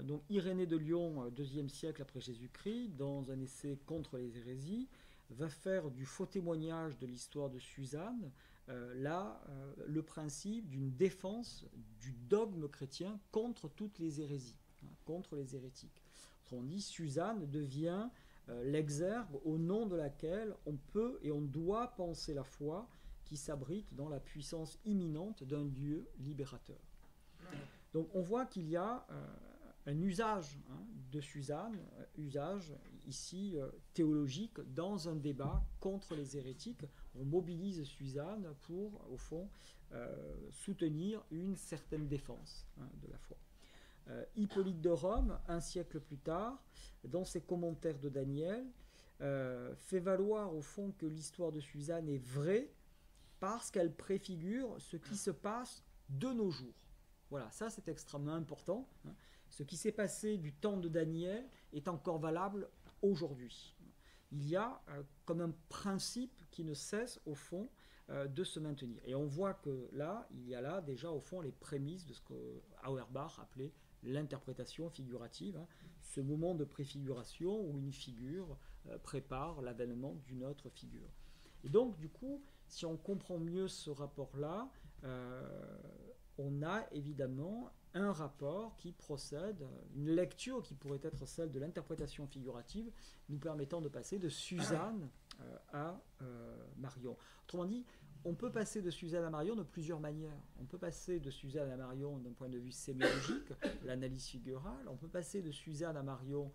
Donc Irénée de Lyon, 2e siècle après Jésus-Christ, dans un essai contre les hérésies, va faire du faux témoignage de l'histoire de Suzanne le principe d'une défense du dogme chrétien contre toutes les hérésies, contre les hérétiques. Autrement dit, Suzanne devient l'exergue au nom de laquelle on peut et on doit penser la foi qui s'abrite dans la puissance imminente d'un Dieu libérateur. Donc on voit qu'il y a un usage de Suzanne, usage ici théologique, dans un débat contre les hérétiques. On mobilise Suzanne pour, au fond, soutenir une certaine défense de la foi. Hippolyte de Rome, un siècle plus tard, dans ses commentaires de Daniel, fait valoir au fond que l'histoire de Suzanne est vraie parce qu'elle préfigure ce qui se passe de nos jours. Voilà, ça c'est extrêmement important. Ce qui s'est passé du temps de Daniel est encore valable aujourd'hui. Il y a comme un principe qui ne cesse au fond de se maintenir. Et on voit que là, il y a là déjà au fond les prémices de ce que Auerbach appelait l'interprétation figurative, ce moment de préfiguration où une figure prépare l'avènement d'une autre figure. Et donc, du coup, si on comprend mieux ce rapport-là, on a évidemment un rapport qui procède, une lecture qui pourrait être celle de l'interprétation figurative, nous permettant de passer de Suzanne à Marion. Autrement dit, on peut passer de Suzanne à Marion de plusieurs manières. On peut passer de Suzanne à Marion d'un point de vue sémiologique, l'analyse figurale. On peut passer de Suzanne à Marion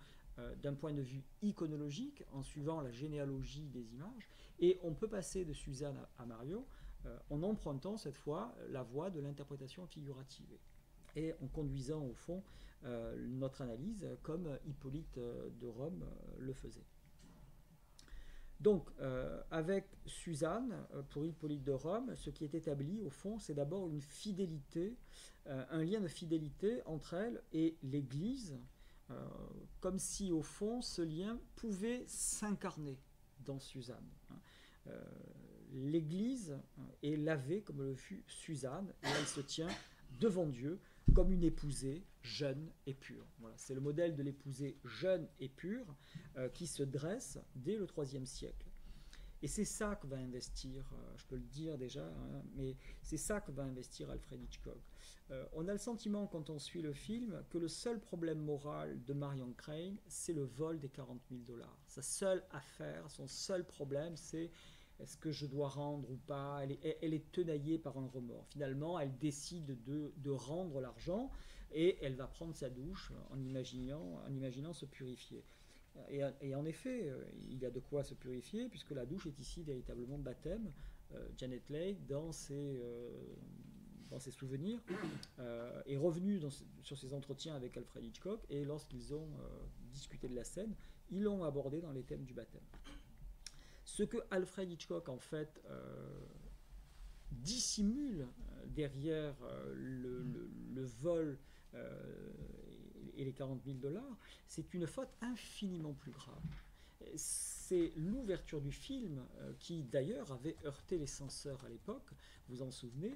d'un point de vue iconologique, en suivant la généalogie des images. Et on peut passer de Suzanne à Marion en empruntant cette fois la voie de l'interprétation figurative et en conduisant au fond notre analyse comme Hippolyte de Rome le faisait. Donc, avec Suzanne, pour Hippolyte de Rome, ce qui est établi, au fond, c'est d'abord une fidélité, un lien de fidélité entre elle et l'Église, comme si, au fond, ce lien pouvait s'incarner dans Suzanne. L'Église est lavée comme le fut Suzanne, et elle se tient devant Dieu comme une épousée jeune et pure. Voilà, c'est le modèle de l'épousée jeune et pure qui se dresse dès le IIIe siècle. Et c'est ça que va investir, je peux le dire déjà, mais c'est ça que va investir Alfred Hitchcock. On a le sentiment, quand on suit le film, que le seul problème moral de Marion Crane, c'est le vol des $40 000. Sa seule affaire, son seul problème, c'est est-ce que je dois rendre ou pas. Elle est tenaillée par un remords. Finalement, elle décide de rendre l'argent et elle va prendre sa douche en imaginant se purifier. Et en effet, il y a de quoi se purifier, puisque la douche est ici véritablement baptême. Janet Leigh, dans ses souvenirs, est revenue sur ses entretiens avec Alfred Hitchcock, et lorsqu'ils ont discuté de la scène, ils l'ont abordé dans les thèmes du baptême. Ce que Alfred Hitchcock, en fait, dissimule derrière le vol et les $40 000, c'est une faute infiniment plus grave. C'est l'ouverture du film qui, d'ailleurs, avait heurté les censeurs à l'époque, vous en souvenez,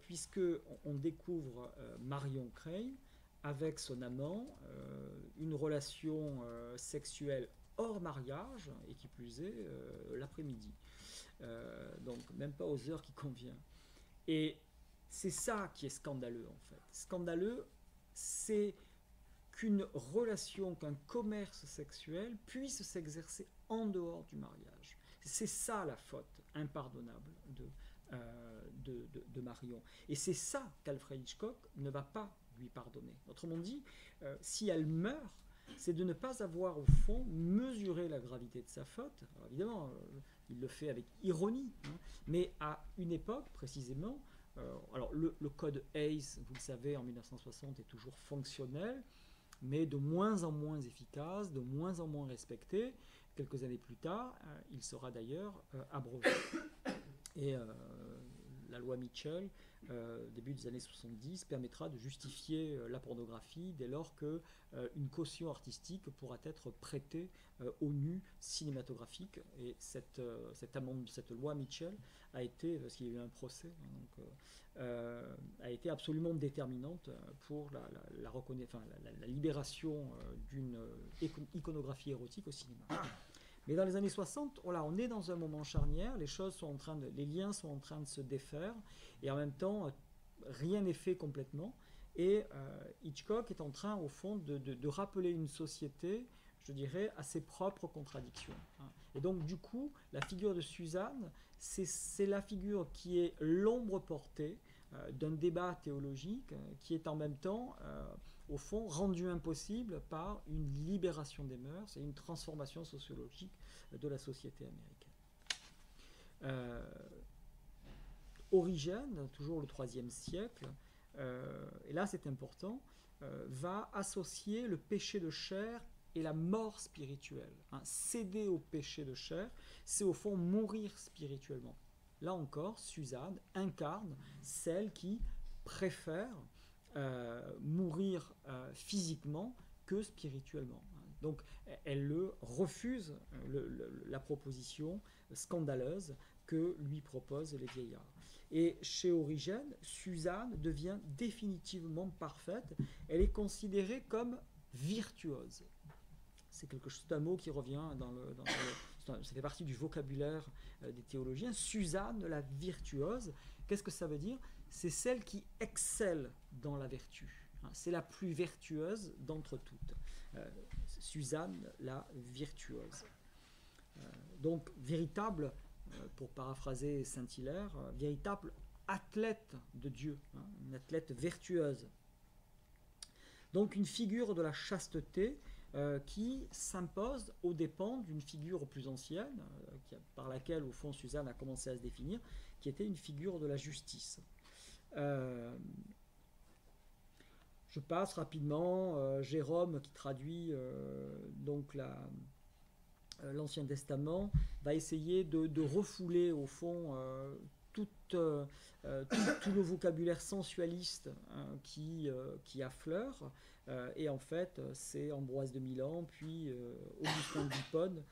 puisque on découvre Marion Crane avec son amant, une relation sexuelle hors mariage, et qui plus est, l'après-midi. Donc, même pas aux heures qui conviennent. Et c'est ça qui est scandaleux, en fait. Scandaleux, c'est qu'une relation, qu'un commerce sexuel puisse s'exercer en dehors du mariage. C'est ça la faute impardonnable de Marion. Et c'est ça qu'Alfred Hitchcock ne va pas lui pardonner. Autrement dit, si elle meurt, c'est de ne pas avoir, au fond, mesuré la gravité de sa faute. Alors, évidemment, il le fait avec ironie, mais à une époque, précisément, alors le code Hays, vous le savez, en 1960, est toujours fonctionnel, mais de moins en moins efficace, de moins en moins respecté. Quelques années plus tard, il sera d'ailleurs abrogé. Et la loi Mitchell début des années 70, permettra de justifier la pornographie dès lors qu'une caution artistique pourra être prêtée au nu cinématographique. Et cette loi Mitchell a été, parce qu'il y a eu un procès, a été absolument déterminante pour la libération d'une iconographie érotique au cinéma. Mais dans les années 60, on est dans un moment charnière, les liens sont en train de se défaire, et en même temps, rien n'est fait complètement. Et Hitchcock est en train, au fond, de rappeler une société, je dirais, à ses propres contradictions. Et donc, du coup, la figure de Suzanne, c'est la figure qui est l'ombre portée d'un débat théologique qui est en même temps, au fond, rendu impossible par une libération des mœurs et une transformation sociologique de la société américaine. Origène, toujours le IIIe siècle, et là c'est important, va associer le péché de chair et la mort spirituelle. Céder au péché de chair, c'est au fond mourir spirituellement. Là encore, Suzanne incarne celle qui préfère mourir physiquement que spirituellement. Donc elle refuse la proposition scandaleuse que lui proposent les vieillards. Et chez Origène, Suzanne devient définitivement parfaite. Elle est considérée comme virtuose. C'est un mot qui revient ça fait partie du vocabulaire des théologiens. Suzanne, la virtuose, qu'est-ce que ça veut dire? C'est celle qui excelle dans la vertu. C'est la plus vertueuse d'entre toutes. Suzanne, la virtuose. Donc, véritable, pour paraphraser Saint-Hilaire, véritable athlète de Dieu, une athlète vertueuse. Donc, une figure de la chasteté qui s'impose aux dépens d'une figure plus ancienne, par laquelle, au fond, Suzanne a commencé à se définir, qui était une figure de la justice. Je passe rapidement. Jérôme, qui traduit donc l'Ancien Testament, va essayer de refouler, au fond, tout le vocabulaire sensualiste qui affleure. Et en fait, c'est Ambroise de Milan, puis Augustin d'Hippone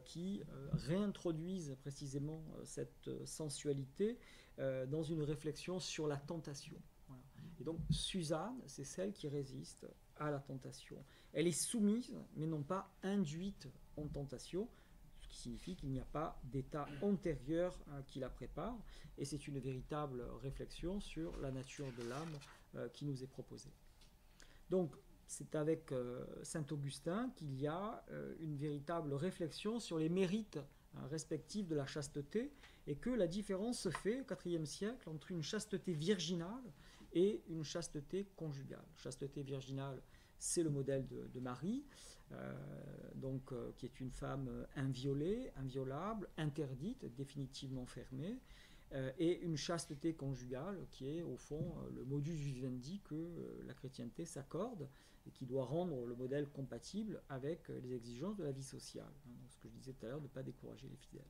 qui réintroduisent précisément cette sensualité dans une réflexion sur la tentation. Voilà. Et donc, Suzanne, c'est celle qui résiste à la tentation. Elle est soumise, mais non pas induite en tentation, ce qui signifie qu'il n'y a pas d'état antérieur qui la prépare. Et c'est une véritable réflexion sur la nature de l'âme qui nous est proposée. Donc, c'est avec saint Augustin qu'il y a une véritable réflexion sur les mérites respectifs de la chasteté, et que la différence se fait au IVe siècle entre une chasteté virginale et une chasteté conjugale. Chasteté virginale, c'est le modèle de Marie, qui est une femme inviolée, inviolable, interdite, définitivement fermée, et une chasteté conjugale qui est au fond le modus vivendi que la chrétienté s'accorde et qui doit rendre le modèle compatible avec les exigences de la vie sociale. Donc, ce que je disais tout à l'heure, de ne pas décourager les fidèles.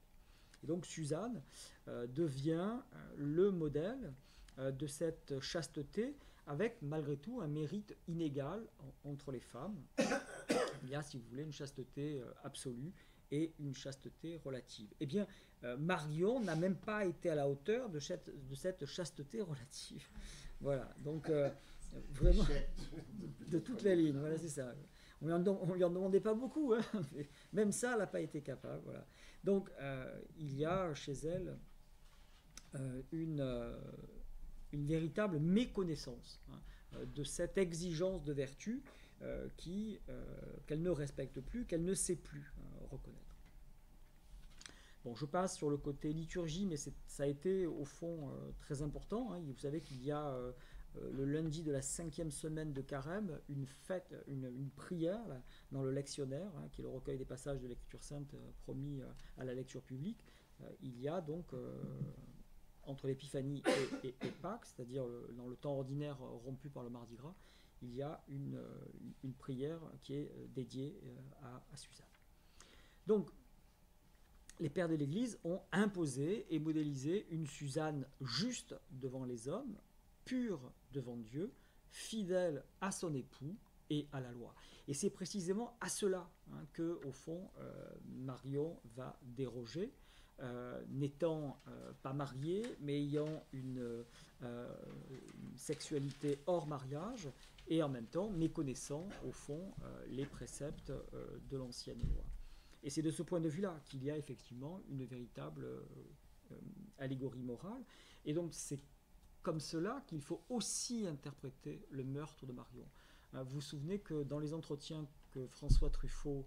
Et donc Suzanne devient le modèle de cette chasteté, avec malgré tout un mérite inégal entre les femmes. Il y a, si vous voulez, une chasteté absolue et une chasteté relative. Eh bien, Marion n'a même pas été à la hauteur de cette chasteté relative. Voilà, donc vraiment, de toutes les lignes, voilà, c'est ça. On lui en demandait pas beaucoup, hein, mais même ça, elle n'a pas été capable. Voilà. Donc, il y a chez elle une véritable méconnaissance de cette exigence de vertu qu'elle ne respecte plus, qu'elle ne sait plus reconnaître. Bon, je passe sur le côté liturgie, mais ça a été au fond très important. Hein. Vous savez qu'il y a le lundi de la 5e semaine de Carême une fête, une prière là, dans le lectionnaire, hein, qui est le recueil des passages de l'Écriture sainte promis à la lecture publique. Il y a donc entre l'Épiphanie et Pâques, c'est-à-dire dans le temps ordinaire rompu par le Mardi Gras, il y a une prière qui est dédiée à Suzanne. Donc, les pères de l'Église ont imposé et modélisé une Suzanne juste devant les hommes, pure devant Dieu, fidèle à son époux et à la loi. Et c'est précisément à cela que, au fond, Marion va déroger, n'étant pas mariée, mais ayant une sexualité hors mariage, et en même temps méconnaissant, au fond, les préceptes de l'ancienne loi. Et c'est de ce point de vue-là qu'il y a effectivement une véritable allégorie morale. Et donc c'est comme cela qu'il faut aussi interpréter le meurtre de Marion. Vous vous souvenez que dans les entretiens que François Truffaut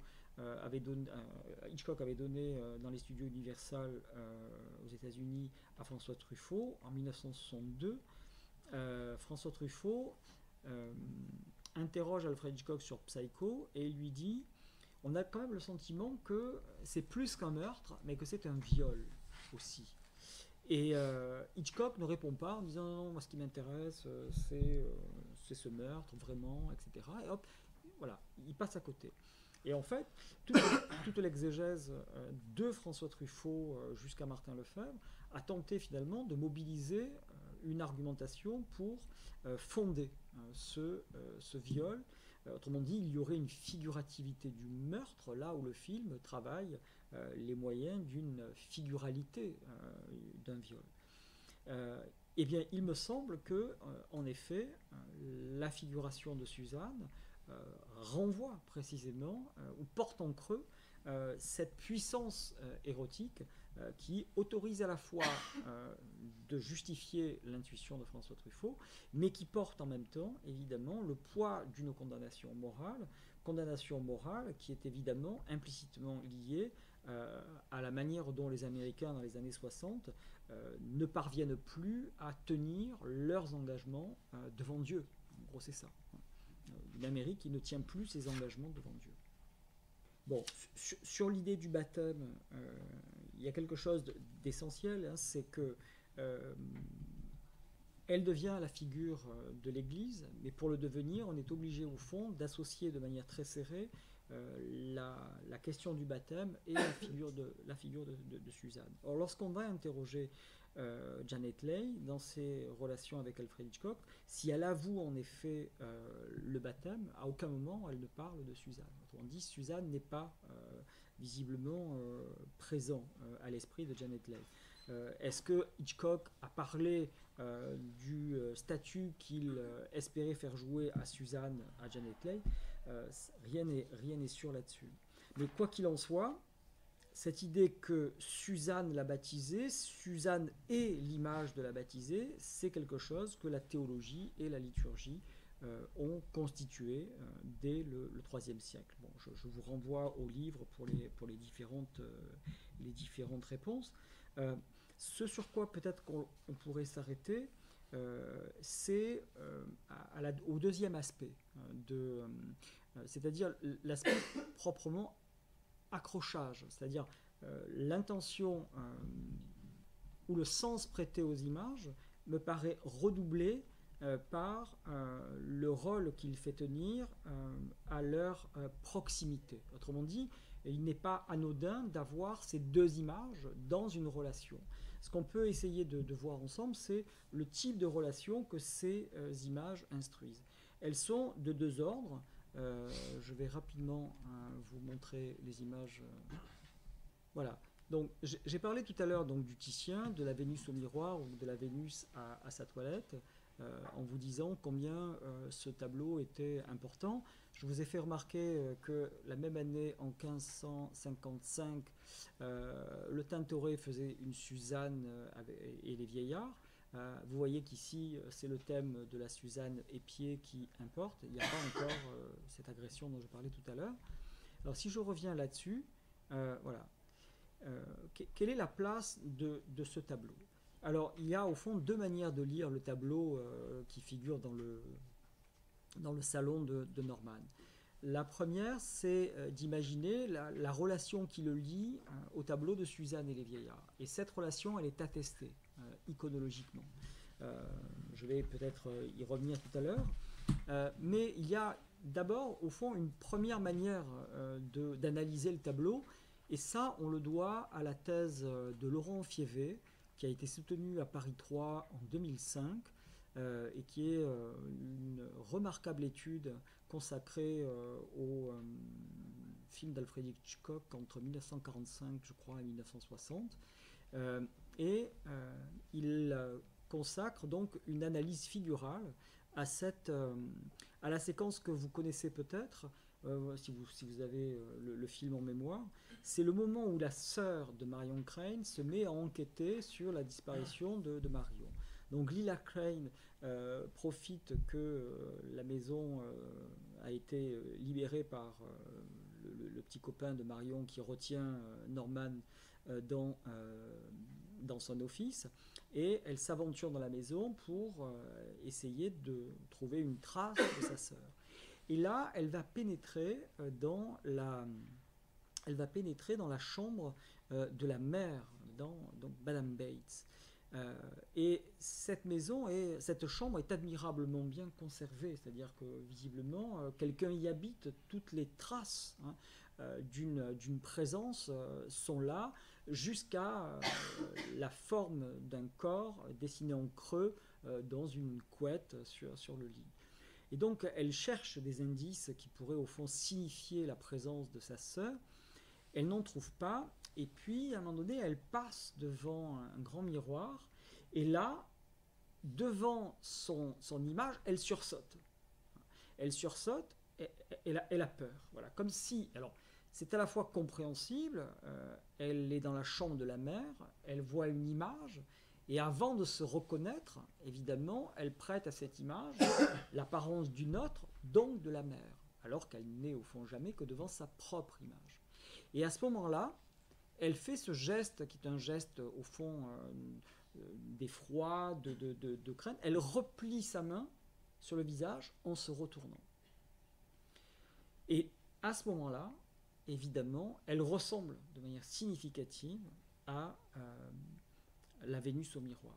Hitchcock avait donné dans les studios Universal aux États-Unis à François Truffaut en 1962, François Truffaut interroge Alfred Hitchcock sur Psycho et lui dit: on a quand même le sentiment que c'est plus qu'un meurtre, mais que c'est un viol aussi. Et Hitchcock ne répond pas en disant non, moi ce qui m'intéresse c'est ce meurtre vraiment, etc. Et hop, voilà, il passe à côté. Et en fait, toute l'exégèse de François Truffaut jusqu'à Martin Lefebvre a tenté finalement de mobiliser une argumentation pour fonder ce viol. Autrement dit, il y aurait une figurativité du meurtre, là où le film travaille les moyens d'une figuralité d'un viol. Eh bien, il me semble que, en effet, la figuration de Suzanne renvoie précisément, ou porte en creux, cette puissance érotique qui autorise à la fois de justifier l'intuition de François Truffaut, mais qui porte en même temps, évidemment, le poids d'une condamnation morale qui est évidemment implicitement liée à la manière dont les Américains, dans les années 60, ne parviennent plus à tenir leurs engagements devant Dieu. En gros, c'est ça. Une Amérique qui ne tient plus ses engagements devant Dieu. Bon, sur l'idée du baptême, il y a quelque chose d'essentiel, c'est que elle devient la figure de l'Église, mais pour le devenir, on est obligé au fond d'associer de manière très serrée la question du baptême et la figure de Suzanne. Or, lorsqu'on va interroger Janet Leigh dans ses relations avec Alfred Hitchcock, si elle avoue en effet le baptême, à aucun moment elle ne parle de Suzanne. On dit Suzanne n'est pas visiblement présent à l'esprit de Janet Leigh. Est-ce que Hitchcock a parlé du statut qu'il espérait faire jouer à Suzanne, à Janet Leigh? Rien n'est sûr là-dessus. Mais quoi qu'il en soit, cette idée que Suzanne l'a baptisée, Suzanne est l'image de la baptisée, c'est quelque chose que la théologie et la liturgie ont constitué dès le IIIe siècle. Bon, je vous renvoie au livre pour les différentes réponses. Ce sur quoi peut-être qu'on pourrait s'arrêter, c'est au deuxième aspect, c'est-à-dire l'aspect proprement accrochage, c'est-à-dire l'intention ou le sens prêté aux images me paraît redoublé par le rôle qu'il fait tenir à leur proximité. Autrement dit, il n'est pas anodin d'avoir ces deux images dans une relation. Ce qu'on peut essayer de voir ensemble, c'est le type de relation que ces images instruisent. Elles sont de deux ordres. Je vais rapidement vous montrer les images. Voilà. Donc, j'ai parlé tout à l'heure du Titien, de la Vénus au miroir ou de la Vénus à sa toilette, en vous disant combien ce tableau était important. Je vous ai fait remarquer que la même année, en 1555, le Tintoret faisait une Suzanne et les vieillards. Vous voyez qu'ici, c'est le thème de la Suzanne épiée qui importe. Il n'y a pas encore cette agression dont je parlais tout à l'heure. Alors, si je reviens là-dessus, voilà. Quelle est la place de ce tableau? Alors, il y a au fond deux manières de lire le tableau qui figure dans le salon de Norman. La première, c'est d'imaginer la relation qui le lie au tableau de Suzanne et les vieillards. Et cette relation, elle est attestée iconologiquement. Je vais peut-être y revenir tout à l'heure. Mais il y a d'abord, au fond, une première manière d'analyser le tableau Et ça, on le doit à la thèse de Laurent Fiévé, qui a été soutenue à Paris 3 en 2005, et qui est une remarquable étude consacrée au film d'Alfred Hitchcock entre 1945, je crois, et 1960. Et il consacre donc une analyse figurale à la séquence que vous connaissez peut-être, si vous avez le film en mémoire. C'est le moment où la sœur de Marion Crane se met à enquêter sur la disparition de Marion. Donc Lila Crane profite que la maison a été libérée par le petit copain de Marion qui retient Norman dans son office, et elle s'aventure dans la maison pour essayer de trouver une trace de sa sœur. Et là, elle va pénétrer dans la chambre de la mère, donc Madame Bates. Et cette chambre est admirablement bien conservée, c'est-à-dire que visiblement quelqu'un y habite, toutes les traces d'une présence sont là, jusqu'à la forme d'un corps dessiné en creux dans une couette sur le lit. Et donc elle cherche des indices qui pourraient au fond signifier la présence de sa sœur. Elle n'en trouve pas, et puis à un moment donné elle passe devant un grand miroir, et là, devant son image, elle sursaute. Elle sursaute, elle a peur. Voilà, comme si... Alors, c'est à la fois compréhensible, elle est dans la chambre de la mère, elle voit une image, et avant de se reconnaître, évidemment, elle prête à cette image l'apparence d'une autre, donc de la mère, alors qu'elle n'est au fond jamais que devant sa propre image. Et à ce moment-là, elle fait ce geste, qui est un geste au fond d'effroi, de crainte. Elle replie sa main sur le visage en se retournant. Et à ce moment-là, évidemment, elle ressemble de manière significative à la Vénus au miroir.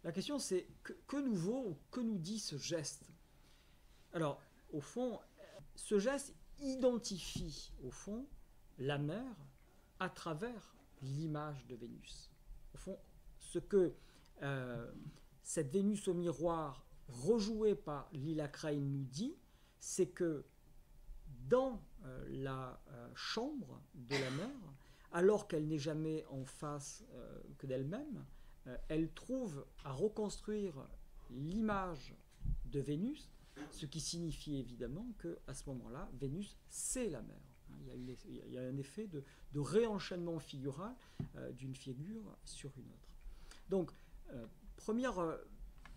La question c'est, que nous vaut ou que nous dit ce geste? Alors, au fond, ce geste identifie, au fond, la mère à travers l'image de Vénus. Au fond, ce que cette Vénus au miroir, rejouée par Lila Crane, nous dit, c'est que dans la chambre de la mère, alors qu'elle n'est jamais en face que d'elle-même, elle trouve à reconstruire l'image de Vénus, ce qui signifie évidemment qu'à ce moment-là, Vénus, c'est la mère. Il y a un effet de réenchaînement figural d'une figure sur une autre. Donc, première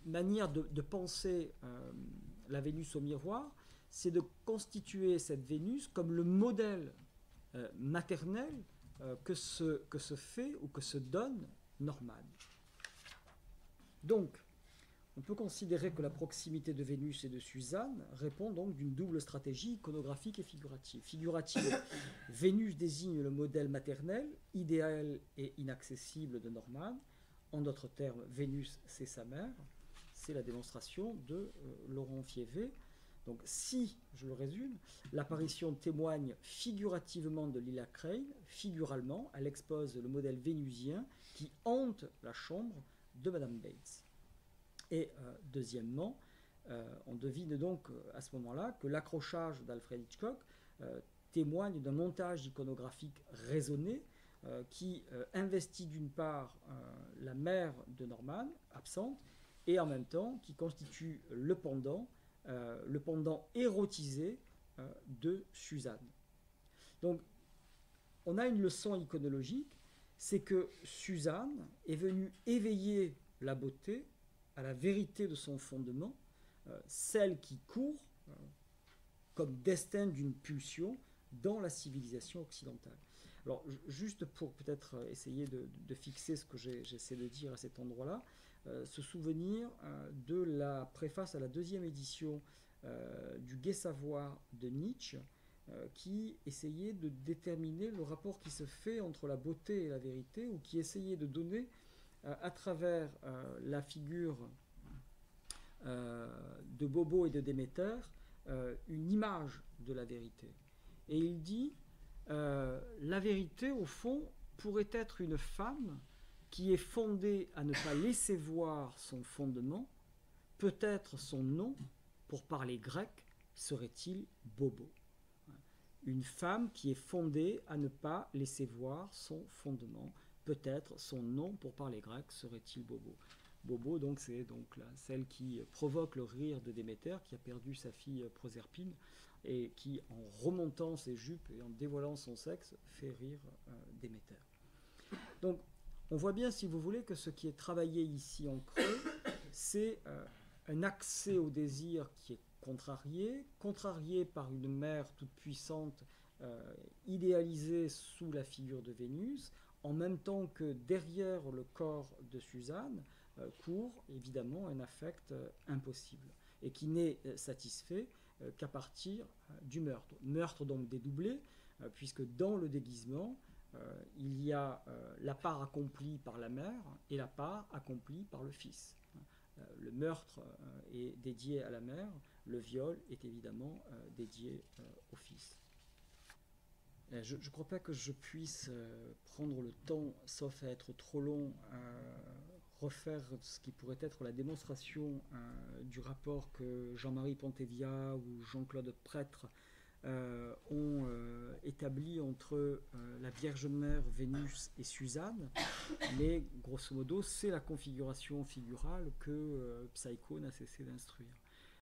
manière de penser la Vénus au miroir, c'est de constituer cette Vénus comme le modèle maternel que se fait ou que se donne Norman. Donc, on peut considérer que la proximité de Vénus et de Suzanne répond donc d'une double stratégie iconographique et figurative. Figurative, Vénus désigne le modèle maternel, idéal et inaccessible de Norman. En d'autres termes, Vénus, c'est sa mère. C'est la démonstration de Laurent Fiévé. Donc, si, je le résume, l'apparition témoigne figurativement de Lila Crane, figuralement, elle expose le modèle vénusien qui hante la chambre de Madame Bates. Et deuxièmement, on devine donc à ce moment-là que l'accrochage d'Alfred Hitchcock témoigne d'un montage iconographique raisonné qui investit d'une part la mère de Norman, absente, et en même temps qui constitue le pendant érotisé de Suzanne. Donc, on a une leçon iconologique, c'est que Suzanne est venue éveiller la beauté à la vérité de son fondement, celle qui court comme destin d'une pulsion dans la civilisation occidentale. Alors, juste pour peut-être essayer de fixer ce que j'essaie de dire à cet endroit-là, se souvenir de la préface à la deuxième édition du Gai Savoir de Nietzsche, qui essayait de déterminer le rapport qui se fait entre la beauté et la vérité, ou qui essayait de donner à travers la figure de Bobo et de Déméter une image de la vérité. Et il dit la vérité, au fond, pourrait être une femme qui est fondée à ne pas laisser voir son fondement. Peut-être son nom, pour parler grec, serait-il Bobo. Une femme qui est fondée à ne pas laisser voir son fondement. Peut-être son nom, pour parler grec, serait-il Bobo. Bobo, donc, c'est donc celle qui provoque le rire de Déméter, qui a perdu sa fille Proserpine, et qui, en remontant ses jupes et en dévoilant son sexe, fait rire Déméter. Donc, on voit bien, si vous voulez, que ce qui est travaillé ici en creux, c'est un accès au désir qui est contrarié par une mère toute puissante, idéalisée sous la figure de Vénus, en même temps que derrière le corps de Suzanne court évidemment un affect impossible, et qui n'est satisfait qu'à partir du meurtre. Meurtre donc dédoublé, puisque dans le déguisement, il y a la part accomplie par la mère et la part accomplie par le fils. Le meurtre est dédié à la mère, le viol est évidemment dédié au fils. Je ne crois pas que je puisse prendre le temps, sauf à être trop long, à refaire ce qui pourrait être la démonstration du rapport que Jean-Marie Pontevia ou Jean-Claude Prêtre ont établi entre la Vierge Mère, Vénus et Suzanne, mais grosso modo c'est la configuration figurale que Psycho n'a cessé d'instruire.